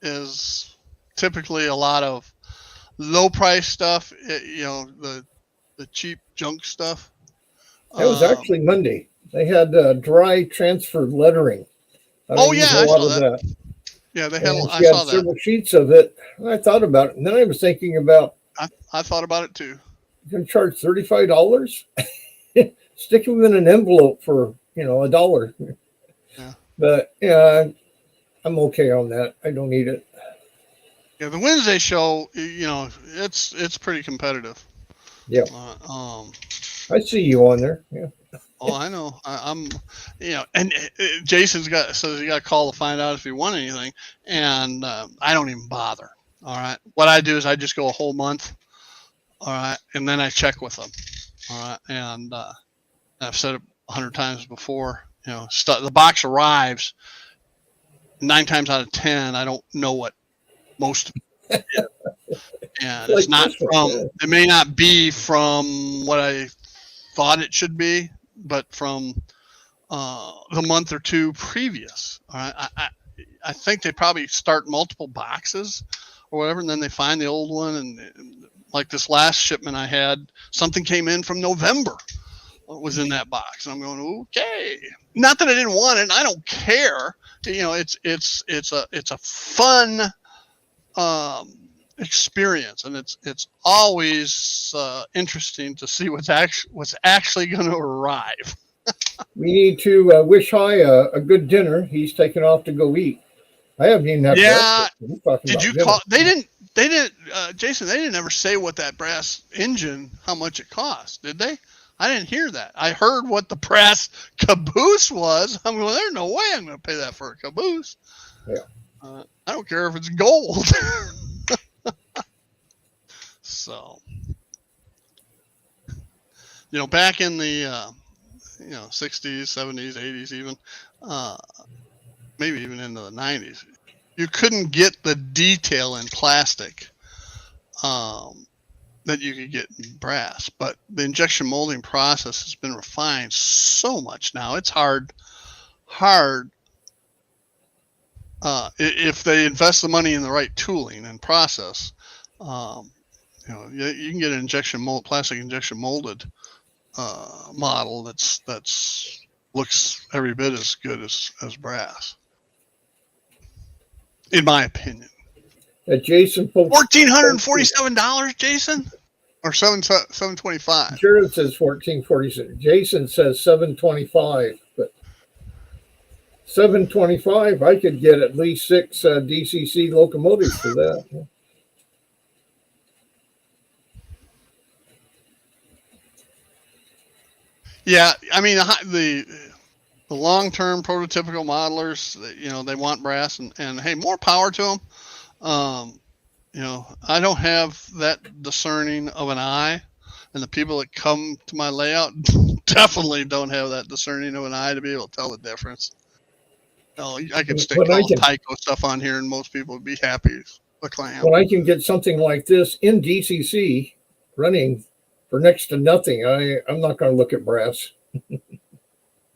is typically a lot of low price stuff. The cheap junk stuff. It was actually Monday. They had dry transfer lettering. I saw that. Yeah, they had. I saw that. Several sheets of it. I thought about it, and then I was thinking about. I thought about it too. You're going to charge $35? Stick them in an envelope for $1. Yeah. But I'm okay on that. I don't need it. Yeah, the Wednesday show, it's pretty competitive. Yeah. I see you on there. Yeah. Oh, I know. I'm, and Jason says you got to call to find out if you want anything, and I don't even bother. All right. What I do is I just go a whole month. All right, and then I check with them. All right, and I've said it 100 times before. The box arrives. 9 times out of 10, I don't know what most of it is. And it's not from. It may not be from what I thought it should be, but from the month or two previous. All right, I think they probably start multiple boxes or whatever, and then they find the old one and like this last shipment I had, something came in from November. Was in that box, and I'm going, okay. Not that I didn't want it, and I don't care. It's a fun experience, and it's always interesting to see what's actually going to arrive. We need to wish High a good dinner. He's taken off to go eat. I haven't even had breakfast. Did you call? They didn't, Jason, they didn't ever say what that brass engine, how much it cost, did they? I didn't hear that. I heard what the brass caboose was. I'm going, there's no way I'm going to pay that for a caboose. Yeah. I don't care if it's gold. So, back in the, 60s, 70s, 80s even, maybe even into the 90s, you couldn't get the detail in plastic that you could get in brass. But the injection molding process has been refined so much now. It's hard if they invest the money in the right tooling and process. You can get an plastic injection molded model that's looks every bit as good as brass, in my opinion. Jason, $1,447, Jason, or $725. Jared says $1,447. Jason says $725, but $725, I could get at least 6 DCC locomotives for that. Yeah, I mean the long-term prototypical modelers, they want brass, and hey, more power to them. I don't have that discerning of an eye, and the people that come to my layout definitely don't have that discerning of an eye to be able to tell the difference. I could stick all Tyco stuff on here, and most people would be happy as a clam. When I can get something like this in DCC running for next to nothing, I'm not going to look at brass.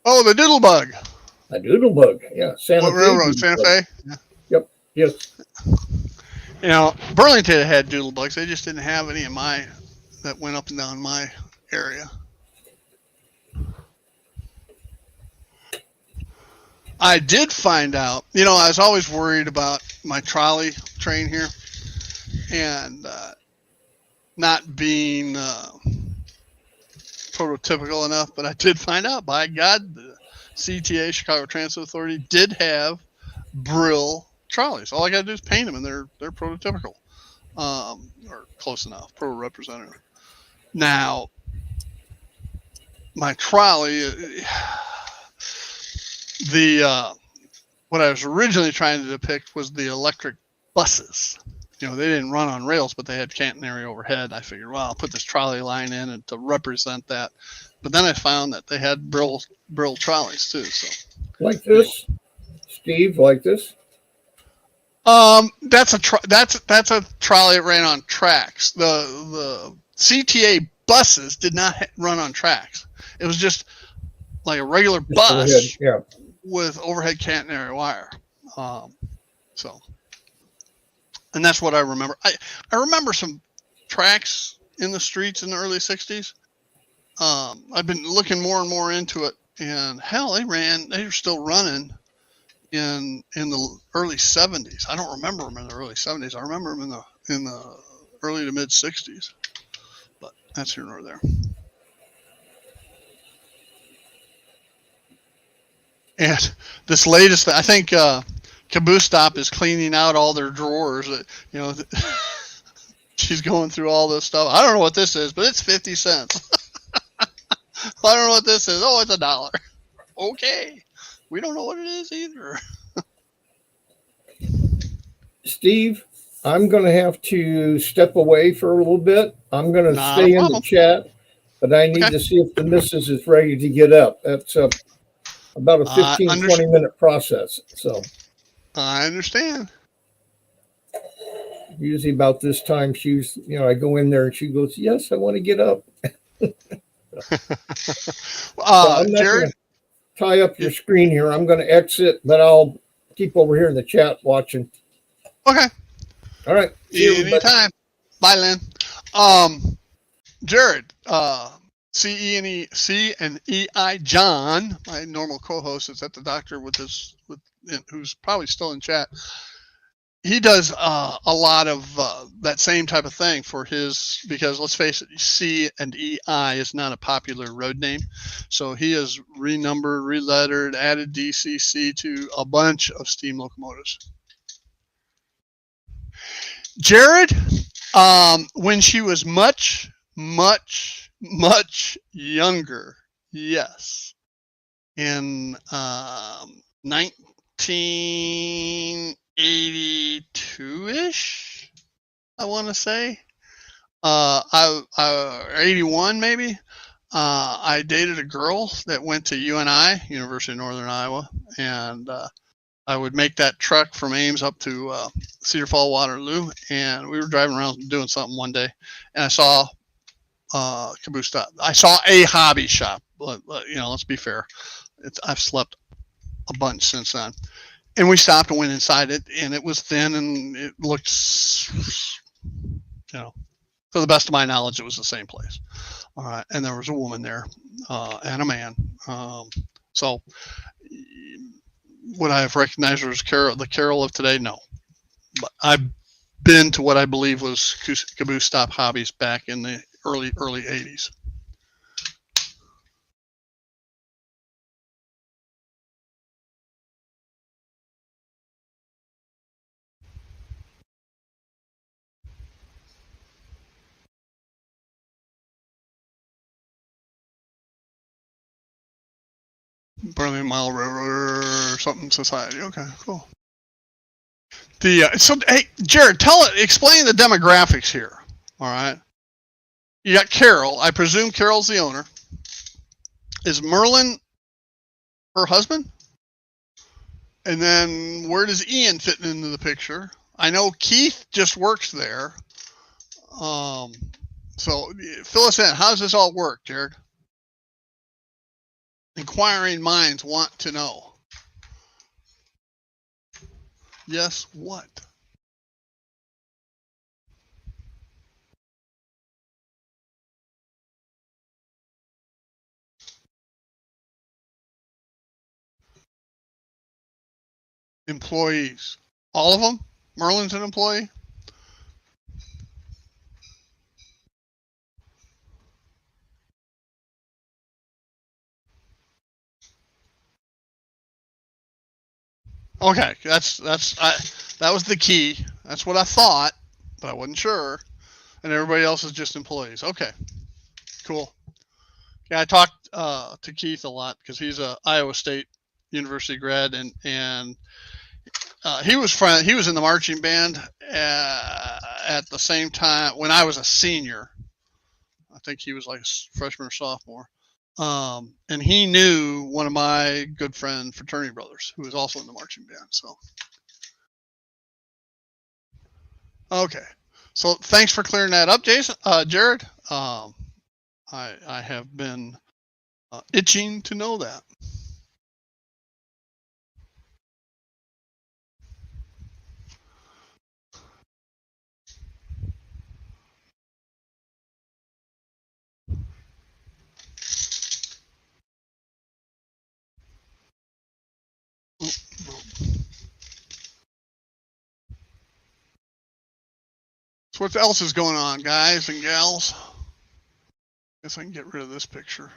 Oh, the Doodlebug. A Doodlebug, yeah. What railroad? Santa Fe? Yeah. Yep. Yes. Burlington had Doodlebugs. They just didn't have any that went up and down my area. I did find out, I was always worried about my trolley train here and not being prototypical enough, but I did find out, by God, the CTA, Chicago Transit Authority, did have Brill trolleys. All I got to do is paint them, and they're prototypical, or close enough, pro representative. Now, my trolley, what I was originally trying to depict was the electric buses. You know, they didn't run on rails, but they had catenary overhead. I figured, well, I'll put this trolley line in and to represent that. But then I found that they had Brill trolleys too. So like this, Steve, like this. That's a trolley that ran on tracks. The CTA buses did not run on tracks. It was just like a regular bus with overhead catenary wire. And that's what I remember. I remember some tracks in the streets in the early 60s. I've been looking more and more into it, and hell, they were still running in the early 70s. I don't remember them in the early 70s. I remember them in the early to mid 60s. But that's here nor there. And this latest, I think Caboose Stop is cleaning out all their drawers. You know, she's going through all this stuff. I don't know what this is, but it's 50 cents. I don't know what this is. Oh, it's $1. Okay. We don't know what it is either. Steve, I'm going to have to step away for a little bit. I'm going to stay in the chat, but I need to see if the missus is ready to get up. That's about a 15-20 minute process. So I understand. Usually about this time, I go in there and she goes, "Yes, I want to get up." I'm not going to tie up your screen here. I'm going to exit, but I'll keep over here in the chat watching. Okay. All right. Anytime. Bye, Lynn. Jared, C&EI John, my normal co-host, is at the doctor who's probably still in chat. He does a lot of that same type of thing because let's face it, C&EI is not a popular road name. So he has renumbered, relettered, added DCC to a bunch of steam locomotives. Jared, when she was much, much, much younger, yes, in 1982-ish, I want to say, 81 maybe. I dated a girl that went to UNI, University of Northern Iowa, and I would make that trek from Ames up to Cedar Fall, Waterloo, and we were driving around doing something one day, and I saw Caboose Stop. I saw a hobby shop. Let's be fair. I've slept a bunch since then, and we stopped and went inside it, and it was thin and it looked, to the best of my knowledge, it was the same place. All right, and there was a woman there and a man. So would I have recognized her as the Carol of today? No, but I've been to what I believe was Caboose Stop hobbies back in the early 80s. Brilliant Mile Railroad or something society. Okay, cool. Hey, Jared, explain the demographics here. All right. You got Carol. I presume Carol's the owner. Is Merlin her husband? And then where does Ian fit into the picture? I know Keith just works there. So fill us in. How does this all work, Jared? Inquiring minds want to know. Yes, what? Employees. All of them? Merlin's an employee? Okay, that was the key. That's what I thought, but I wasn't sure. And everybody else is just employees. Okay, cool. Yeah, I talked to Keith a lot because he's a Iowa State University grad, and he was in the marching band at the same time when I was a senior. I think he was like a freshman or sophomore. And he knew one of my good friend fraternity brothers who was also in the marching band. So, okay. So thanks for clearing that up, Jason, Jared. I have been itching to know that. So what else is going on, guys and gals? Guess I can get rid of this picture.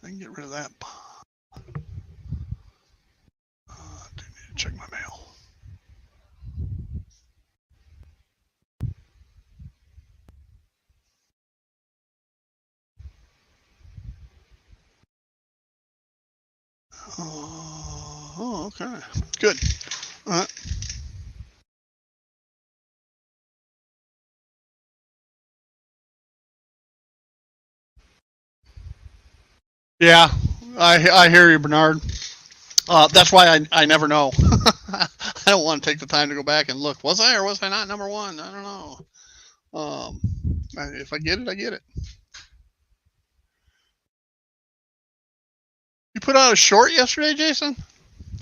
I can get rid of that. I do need to check my mail. Oh, okay. Good. All right. Yeah, I hear you, Bernard. That's why I never know. I don't want to take the time to go back and look. Was I or was I not number one? I don't know. If I get it, I get it. You put out a short yesterday, Jason?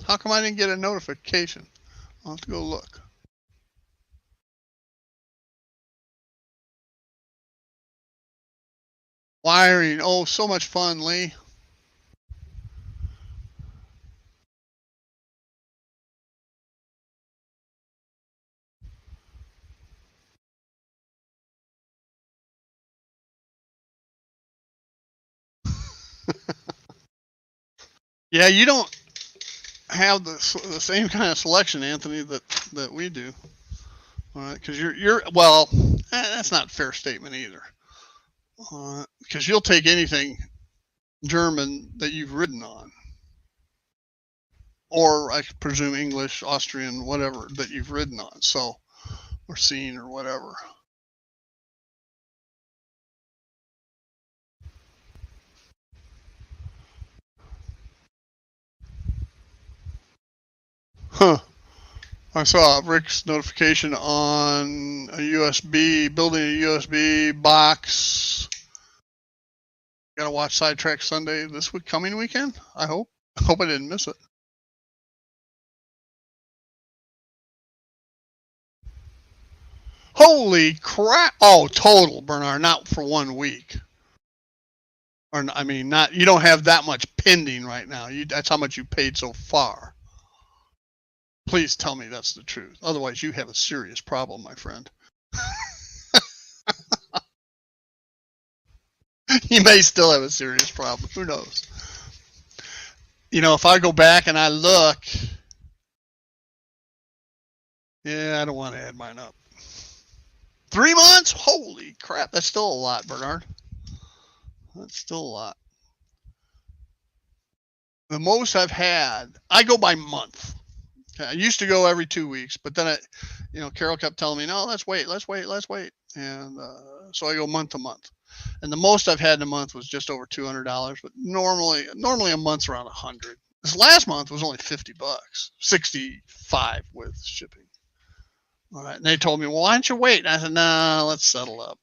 How come I didn't get a notification? I'll have to go look. Wiring. Oh, so much fun, Lee. Yeah, you don't have the same kind of selection, Anthony, that we do. All right, because you're well. That's not a fair statement either. Because you'll take anything German that you've ridden on, or I presume English, Austrian, whatever that you've ridden on. So, or seen or whatever. Huh. I saw Rick's notification on a USB, building a USB box. Got to watch Sidetrack Sunday this coming weekend, I hope. I hope I didn't miss it. Holy crap. Oh, total, Bernard, not for 1 week. Or, I mean, not, you don't have that much pending right now. That's how much you paid so far. Please tell me that's the truth. Otherwise, you have a serious problem, my friend. You may still have a serious problem. Who knows? You know, if I go back and I look, yeah, I don't want to add mine up. 3 months? Holy crap. That's still a lot, Bernard. That's still a lot. The most I've had, I go by month. Okay, I used to go every 2 weeks, but then Carol kept telling me, no, let's wait. And so I go month to month. And the most I've had in a month was just over $200, but normally a month's around 100. This last month was only $50, 65 with shipping. All right, and they told me, well, why don't you wait? And I said, nah, let's settle up.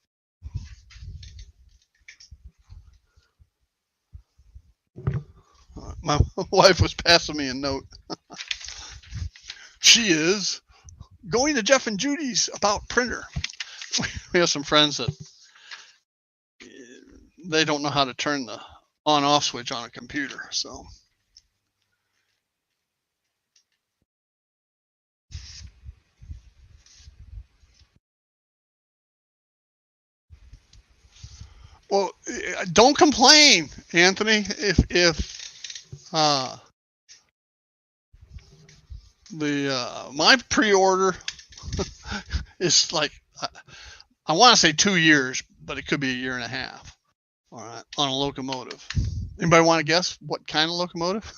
My wife was passing me a note. She is going to Jeff and Judy's about printer. We have some friends that they don't know how to turn the on-off switch on a computer, so. Well, don't complain, Anthony. If my pre-order is like, I want to say 2 years, but it could be a year and a half. All right, on a locomotive. Anybody want to guess what kind of locomotive?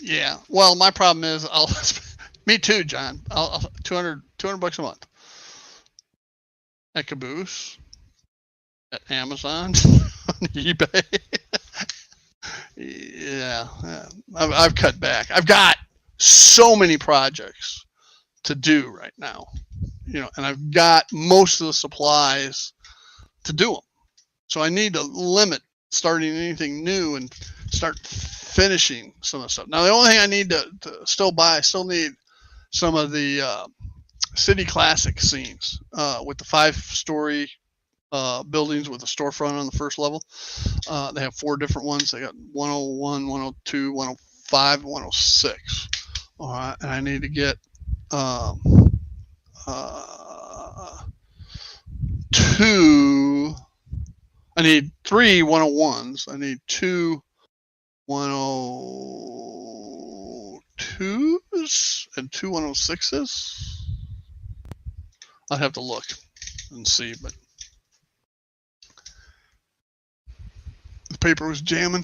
Yeah. Well, my problem is me too, John. I'll 200 bucks a month at Caboose, at Amazon, on eBay. Yeah, I've cut back. I've got so many projects to do right now, and I've got most of the supplies to do them. So I need to limit starting anything new and start finishing some of the stuff. Now, the only thing I need to still buy, I still need some of the City Classic scenes with the 5-story buildings with a storefront on the first level. They have 4 different ones. They got 101, 102, 105, 106. All right, and I need to get 2. I need 3 101s. I need 2 102s and 2 106s. I'll have to look and see, but the paper was jamming.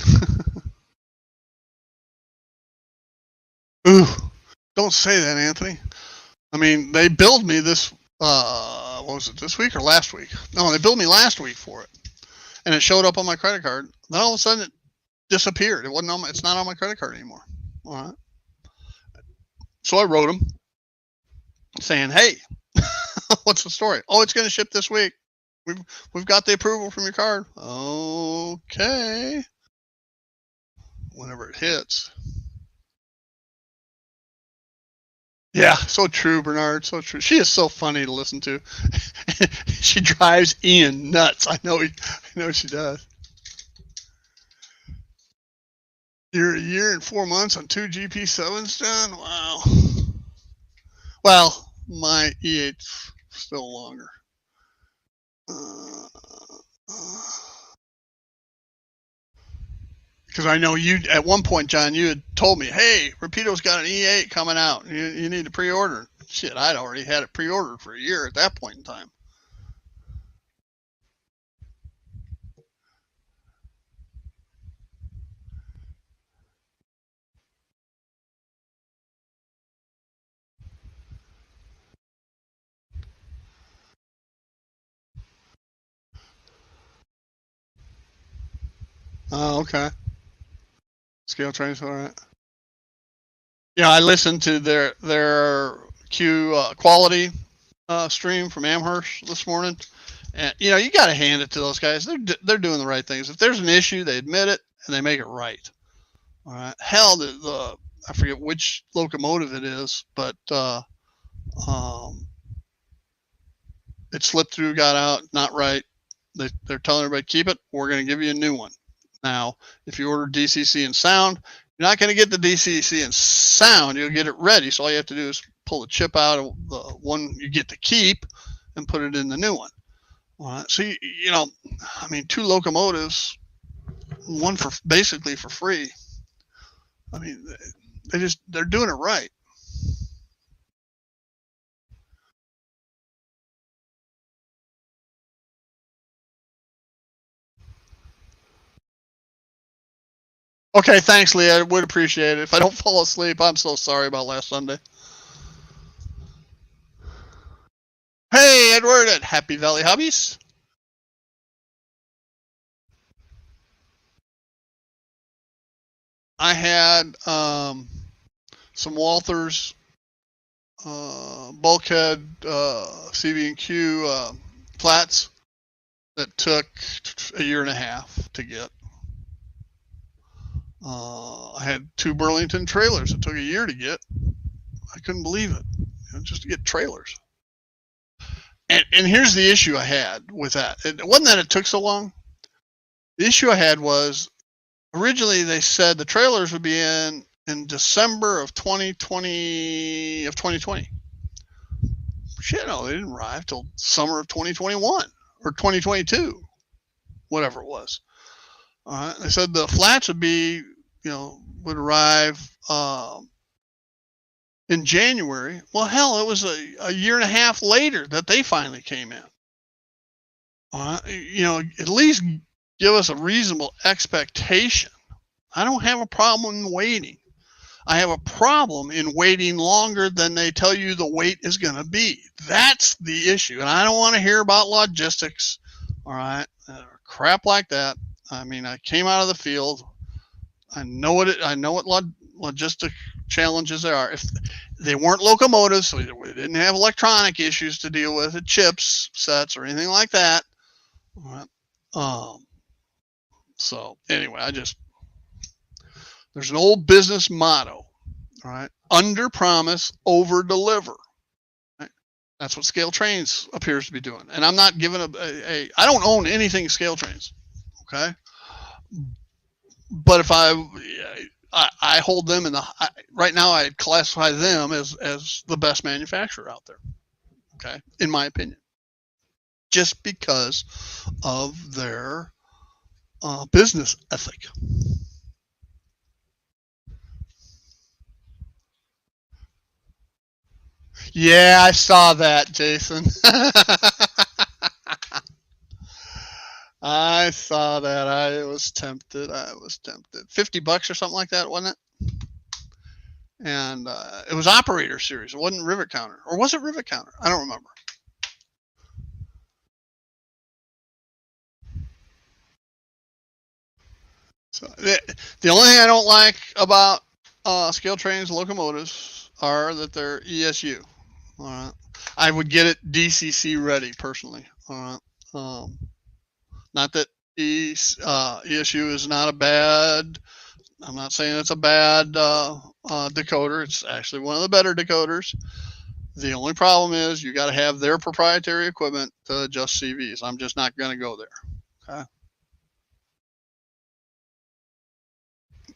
Ooh, don't say that, Anthony. I mean, they billed me this, what was it, this week or last week? No, they billed me last week for it. And it showed up on my credit card. Then all of a sudden it disappeared. It's not on my credit card anymore. All right. So I wrote them saying, hey, what's the story? Oh, it's going to ship this week. We've got the approval from your card. Okay. Whenever it hits. Yeah, so true, Bernard. So true. She is so funny to listen to. She drives Ian nuts. I know she does. You're a year and 4 months on 2 GP7s, John? Wow. Well, my E8's still longer. Because I know you, at one point, John, you had told me, hey, Rapido's got an E8 coming out. You need to pre-order. Shit, I'd already had it pre-ordered for a year at that point in time. Oh, okay. Scale trains, all right. Yeah, I listened to their Q quality stream from Amherst this morning, and you got to hand it to those guys. They're doing the right things. If there's an issue, they admit it and they make it right. All right. Hell, I forget which locomotive it is, but it slipped through, got out, not right. They're telling everybody, keep it. We're going to give you a new one. Now, if you order DCC and sound, you're not going to get the DCC and sound. You'll get it ready. So all you have to do is pull the chip out of the one you get to keep and put it in the new one. All right. So, I mean, 2 locomotives, one for basically for free. I mean, they're doing it right. Okay, thanks, Lee. I would appreciate it. If I don't fall asleep, I'm so sorry about last Sunday. Hey, Edward at Happy Valley Hobbies. I had some Walthers bulkhead CV&Q flats that took a year and a half to get. I had 2 Burlington trailers that took a year to get. I couldn't believe it, just to get trailers. And here's the issue I had with that. It wasn't that it took so long. The issue I had was originally they said the trailers would be in December of 2020. Shit, no, they didn't arrive till summer of 2021 or 2022, whatever it was. All right, they said the flats would be, would arrive in January. Well, hell, it was a year and a half later that they finally came in. At least give us a reasonable expectation. I don't have a problem in waiting. I have a problem in waiting longer than they tell you the wait is going to be. That's the issue. And I don't want to hear about logistics. All right. Crap like that. I mean, I came out of the field. I know what logistic challenges there are. If they weren't locomotives, so we didn't have electronic issues to deal with, chips, sets, or anything like that. All right. So anyway, there's an old business motto, all right? Under promise, over deliver. Right? That's what Scale Trains appears to be doing. And I'm not giving I don't own anything Scale Trains, okay? But if I hold them right now, I classify them as the best manufacturer out there, okay? In my opinion, just because of their business ethic. Yeah, I saw that, Jason. I saw that. I was tempted. $50 or something like that, wasn't it? And it was Operator Series. It wasn't Rivet Counter. Or was it Rivet Counter? I don't remember. So the only thing I don't like about Scale Trains locomotives are that they're ESU. All right. I would get it DCC ready personally. All right. Not that ESU is not a bad. I'm not saying it's a bad decoder. It's actually one of the better decoders. The only problem is you got to have their proprietary equipment to adjust CVs. I'm just not going to go there. Okay.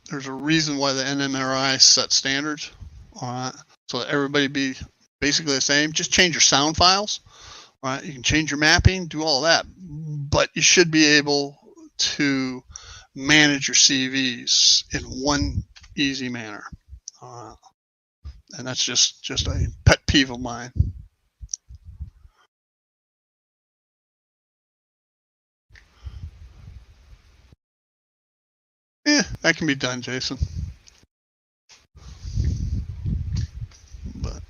There's a reason why the NMRI set standards. All right. So that everybody be basically the same. Just change your sound files. All right. You can change your mapping, do all that, but you should be able to manage your CVs in one easy manner. And that's just a pet peeve of mine. Yeah, that can be done, Jason. But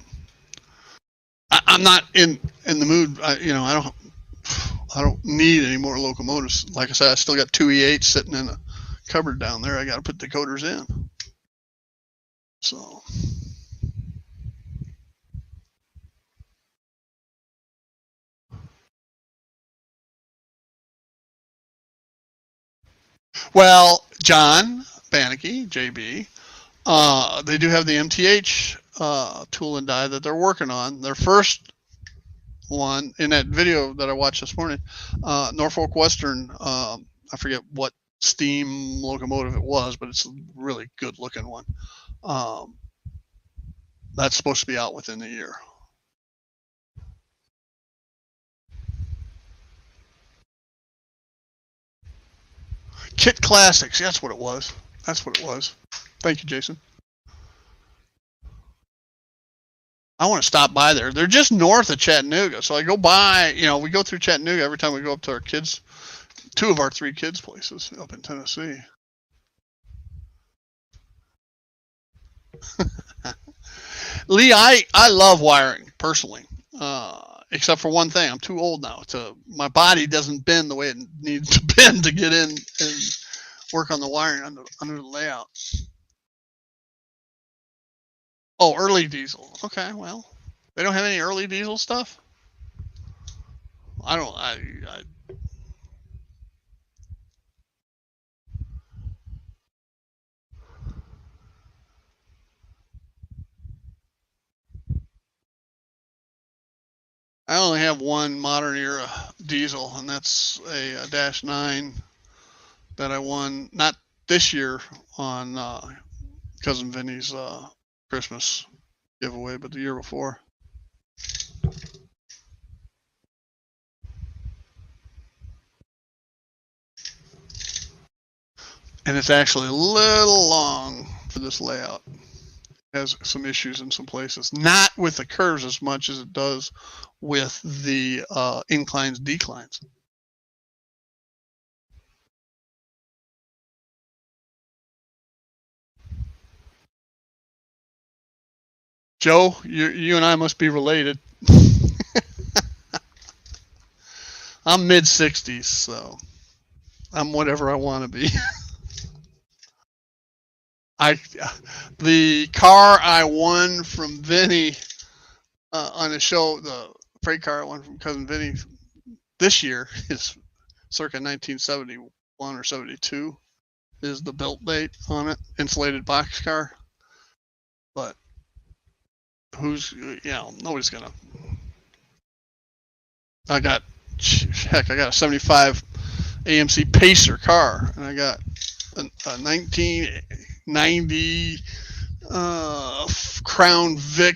I'm not in the mood. I don't need any more locomotives. Like I said, I still got 2 E8s sitting in a cupboard down there. I got to put decoders in. So. Well, John Bannicky, JB, they do have the MTH tool and die that they're working on. Their first one in that video that I watched this morning, Norfolk Western, I forget what steam locomotive it was, but it's a really good looking one. That's supposed to be out within the year. Kit Classics, that's what it was. Thank you, Jason. I want to stop by there. They're just north of Chattanooga. So I go by, we go through Chattanooga every time we go up to our kids, 2 of our 3 kids' places up in Tennessee. Lee, I love wiring personally, except for one thing. I'm too old now. My body doesn't bend the way it needs to bend to get in and work on the wiring under the layout. Oh, early diesel. Okay, well, they don't have any early diesel stuff. I only have one modern era diesel, and that's a -9 that I won not this year on Cousin Vinny's Christmas giveaway, but the year before. And it's actually a little long for this layout. has some issues in some places. Not with the curves as much as it does with the inclines, declines. Joe, you and I must be related. I'm mid-60s, so I'm whatever I want to be. The car I won from Vinny on the show, the freight car I won from cousin Vinny this year is circa 1971 or 72 is the built date on it, insulated box car. But nobody's gonna. I got a 75 AMC Pacer car, and I got a 1990 Crown Vic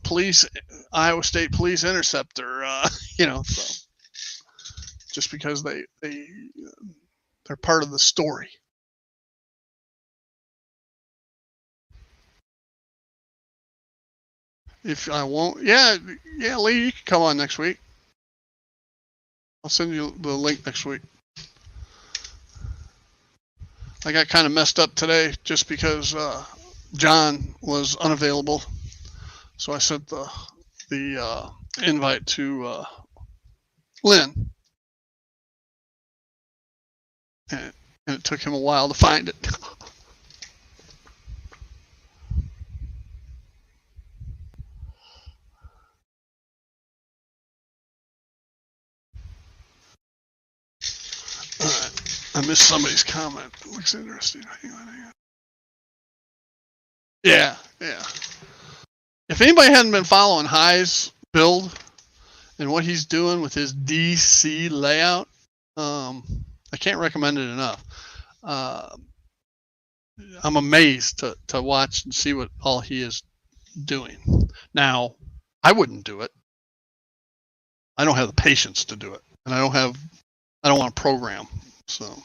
police, Iowa State Police Interceptor. So just because they're part of the story. If I won't, yeah, Lee, you can come on next week. I'll send you the link next week. I got kind of messed up today just because John was unavailable, so I sent the invite to Lynn, and it took him a while to find it. All right. I missed somebody's comment. It looks interesting. Hang on. Yeah. If anybody hadn't been following High's build and what he's doing with his DC layout, I can't recommend it enough. I'm amazed to watch and see what all he is doing. Now, I wouldn't do it. I don't have the patience to do it, and I don't want to program. So,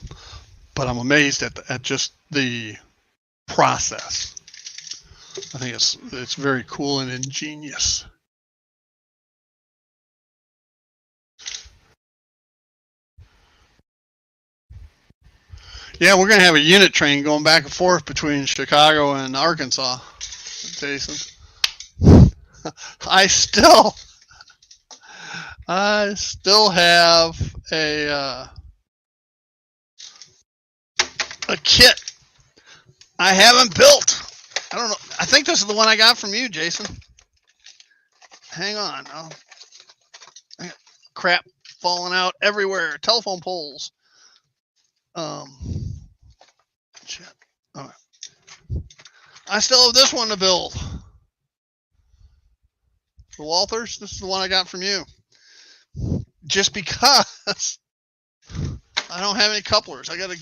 but I'm amazed at just the process. I think it's very cool and ingenious. Yeah, we're gonna have a unit train going back and forth between Chicago and Arkansas, Jason. I still have a kit I haven't built. I don't know. I think this is the one I got from you, Jason. Hang on. Crap falling out everywhere. Telephone poles. Shit. All right. I still have this one to build. The Walthers. This is the one I got from you. Just because I don't have any couplers. I gotta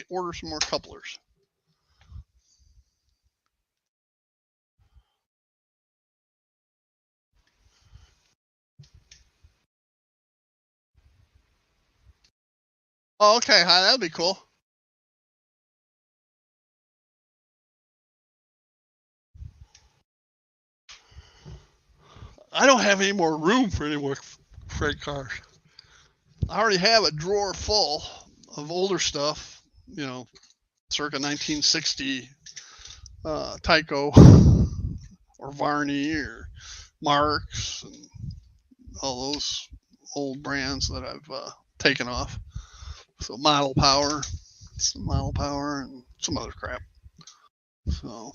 order some more couplers. Oh, okay. Hi, that'd be cool. I don't have any more room for any more freight cars. I already have a drawer full of older stuff, circa 1960 Tyco or Varney or Marks and all those old brands that I've taken off. So Model Power and some other crap. So,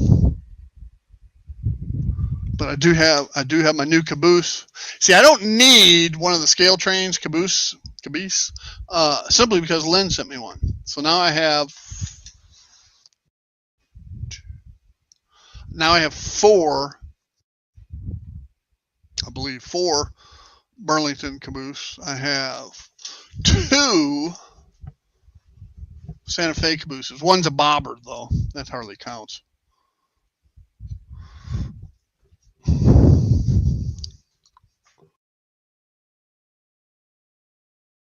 but I do have my new caboose. See, I don't need one of the scale trains caboose, simply because Lynn sent me one. So now I have four Burlington caboose. I have 2 Santa Fe cabooses. One's a bobber, though. That hardly counts.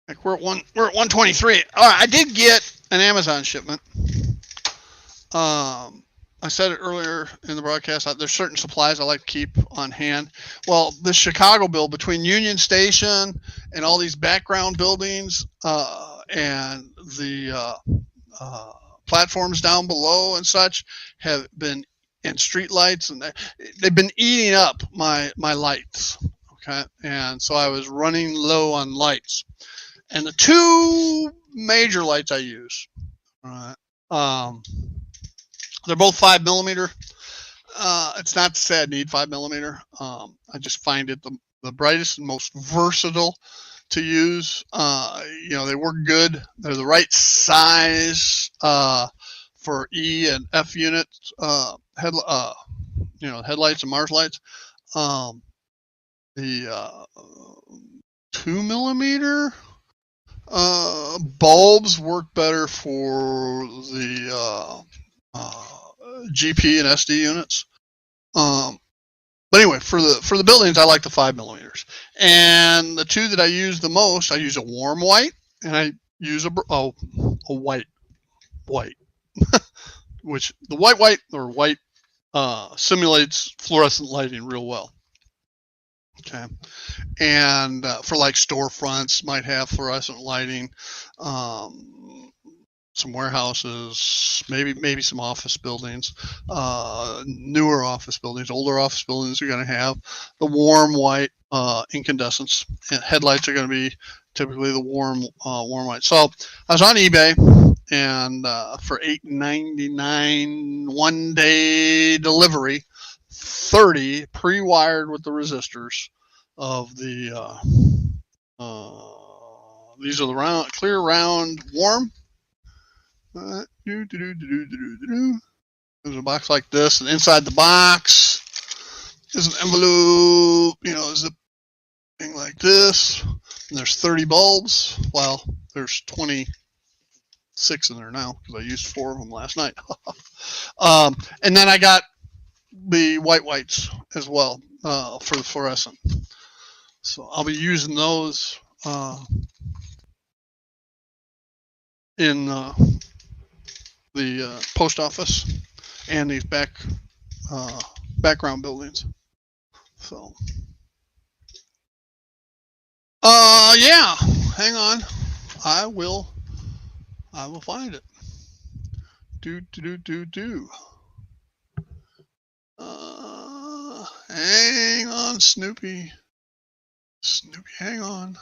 Like we're at 123. All right, I did get an Amazon shipment. I said it earlier in the broadcast. There's certain supplies I like to keep on hand. Well, the Chicago build between Union Station and all these background buildings and the uh, platforms down below and such have been, and street lights, and they've been eating up my lights. Okay, and so I was running low on lights, and the two major lights I use, right, they're both 5 millimeter. It's not to say I need 5 millimeter. I just find it the brightest and most versatile to use. They work good. They're the right size for E and F units, headlights and marsh lights. The 2 millimeter bulbs work better for the GP and SD units. But anyway, for the buildings, I like the 5 millimeters. And the two that I use the most, I use a warm white, and I use a white, which the white simulates fluorescent lighting real well. Okay, and for like storefronts, might have fluorescent lighting. Some warehouses, maybe some office buildings, newer office buildings, older office buildings are going to have the warm white incandescents, and headlights are going to be typically the warm white. So I was on eBay, and for $8.99 1-day delivery, 30 pre-wired with the resistors of the these are the clear round warm. There's a box like this, and inside the box is an envelope, is a thing like this, and there's 30 bulbs. Well, there's 26 in there now because I used 4 of them last night. And then I got the whites as well for the fluorescent. So I'll be using those in the post office and these background buildings. So, yeah. Hang on, I will find it. Hang on, Snoopy, hang on.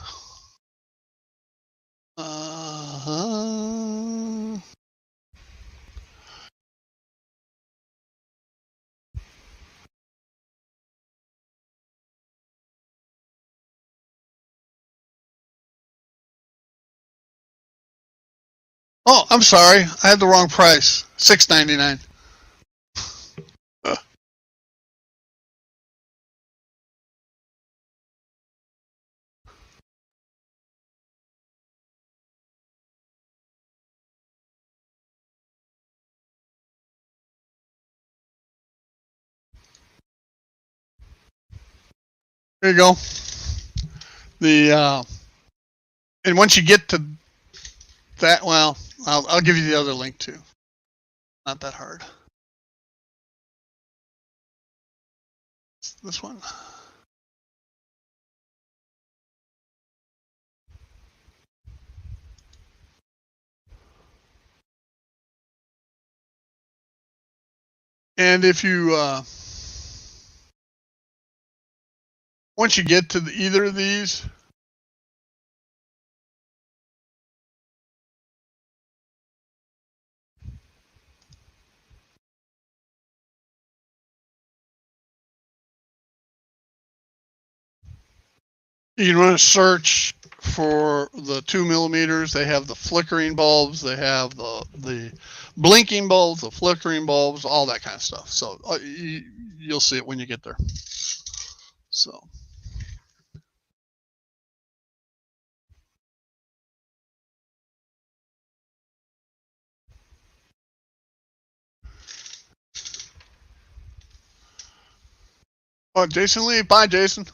Oh, I'm sorry. I had the wrong price. $6.99. There you go. And once you get to that, well, I'll give you the other link too. Not that hard. This one. And if you once you get to either of these, you can run a search for the 2 millimeters. They have the flickering bulbs. They have the blinking bulbs, the flickering bulbs, all that kind of stuff. So you'll see it when you get there. So. Oh, Jason Lee. Bye, Jason.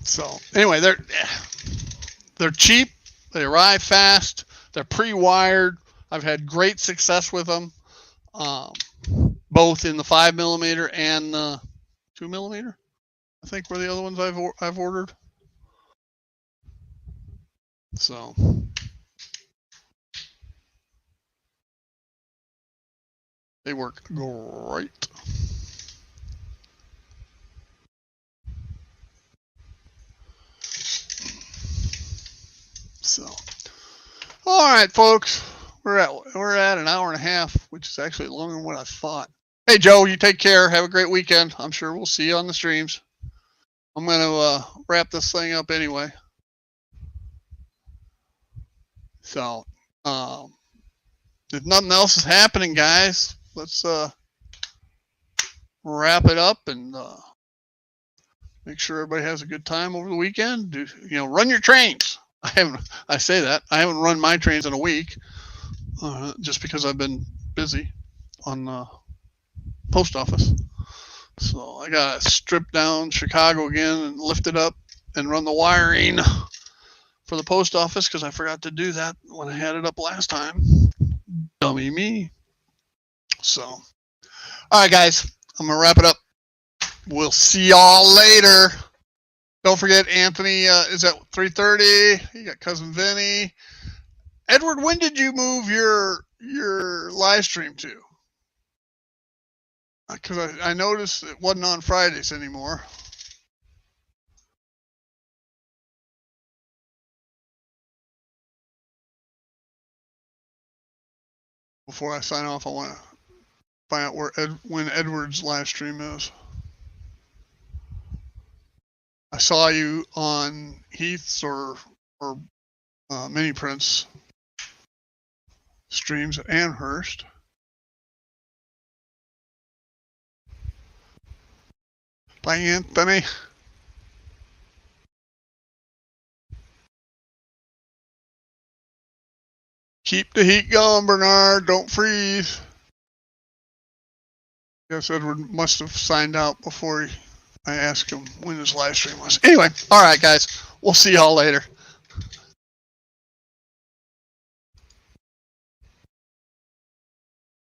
So anyway, they're cheap. They arrive fast. They're pre-wired. I've had great success with them, both in the 5mm and the 2mm. I think were the other ones I've ordered. So they work great. So, all right, folks, we're at an hour and a half, which is actually longer than what I thought. Hey, Joe, you take care. Have a great weekend. I'm sure we'll see you on the streams. I'm going to wrap this thing up anyway. So, if nothing else is happening, guys, let's wrap it up and make sure everybody has a good time over the weekend. Run your trains. I say that. I haven't run my trains in a week just because I've been busy on the post office. So I got to strip down Chicago again and lift it up and run the wiring for the post office because I forgot to do that when I had it up last time. Dummy me. So, all right, guys, I'm going to wrap it up. We'll see y'all later. Don't forget, Anthony is at 3:30. You got Cousin Vinny. Edward, when did you move your live stream to? Because I noticed it wasn't on Fridays anymore. Before I sign off, I want to find out when Edward's live stream is. I saw you on Heath's or Mini Prince streams at Amherst. Bye, Anthony. Keep the heat going, Bernard. Don't freeze. Yes, Edward must have signed out before I asked him when his live stream was. Anyway, all right, guys. We'll see y'all later.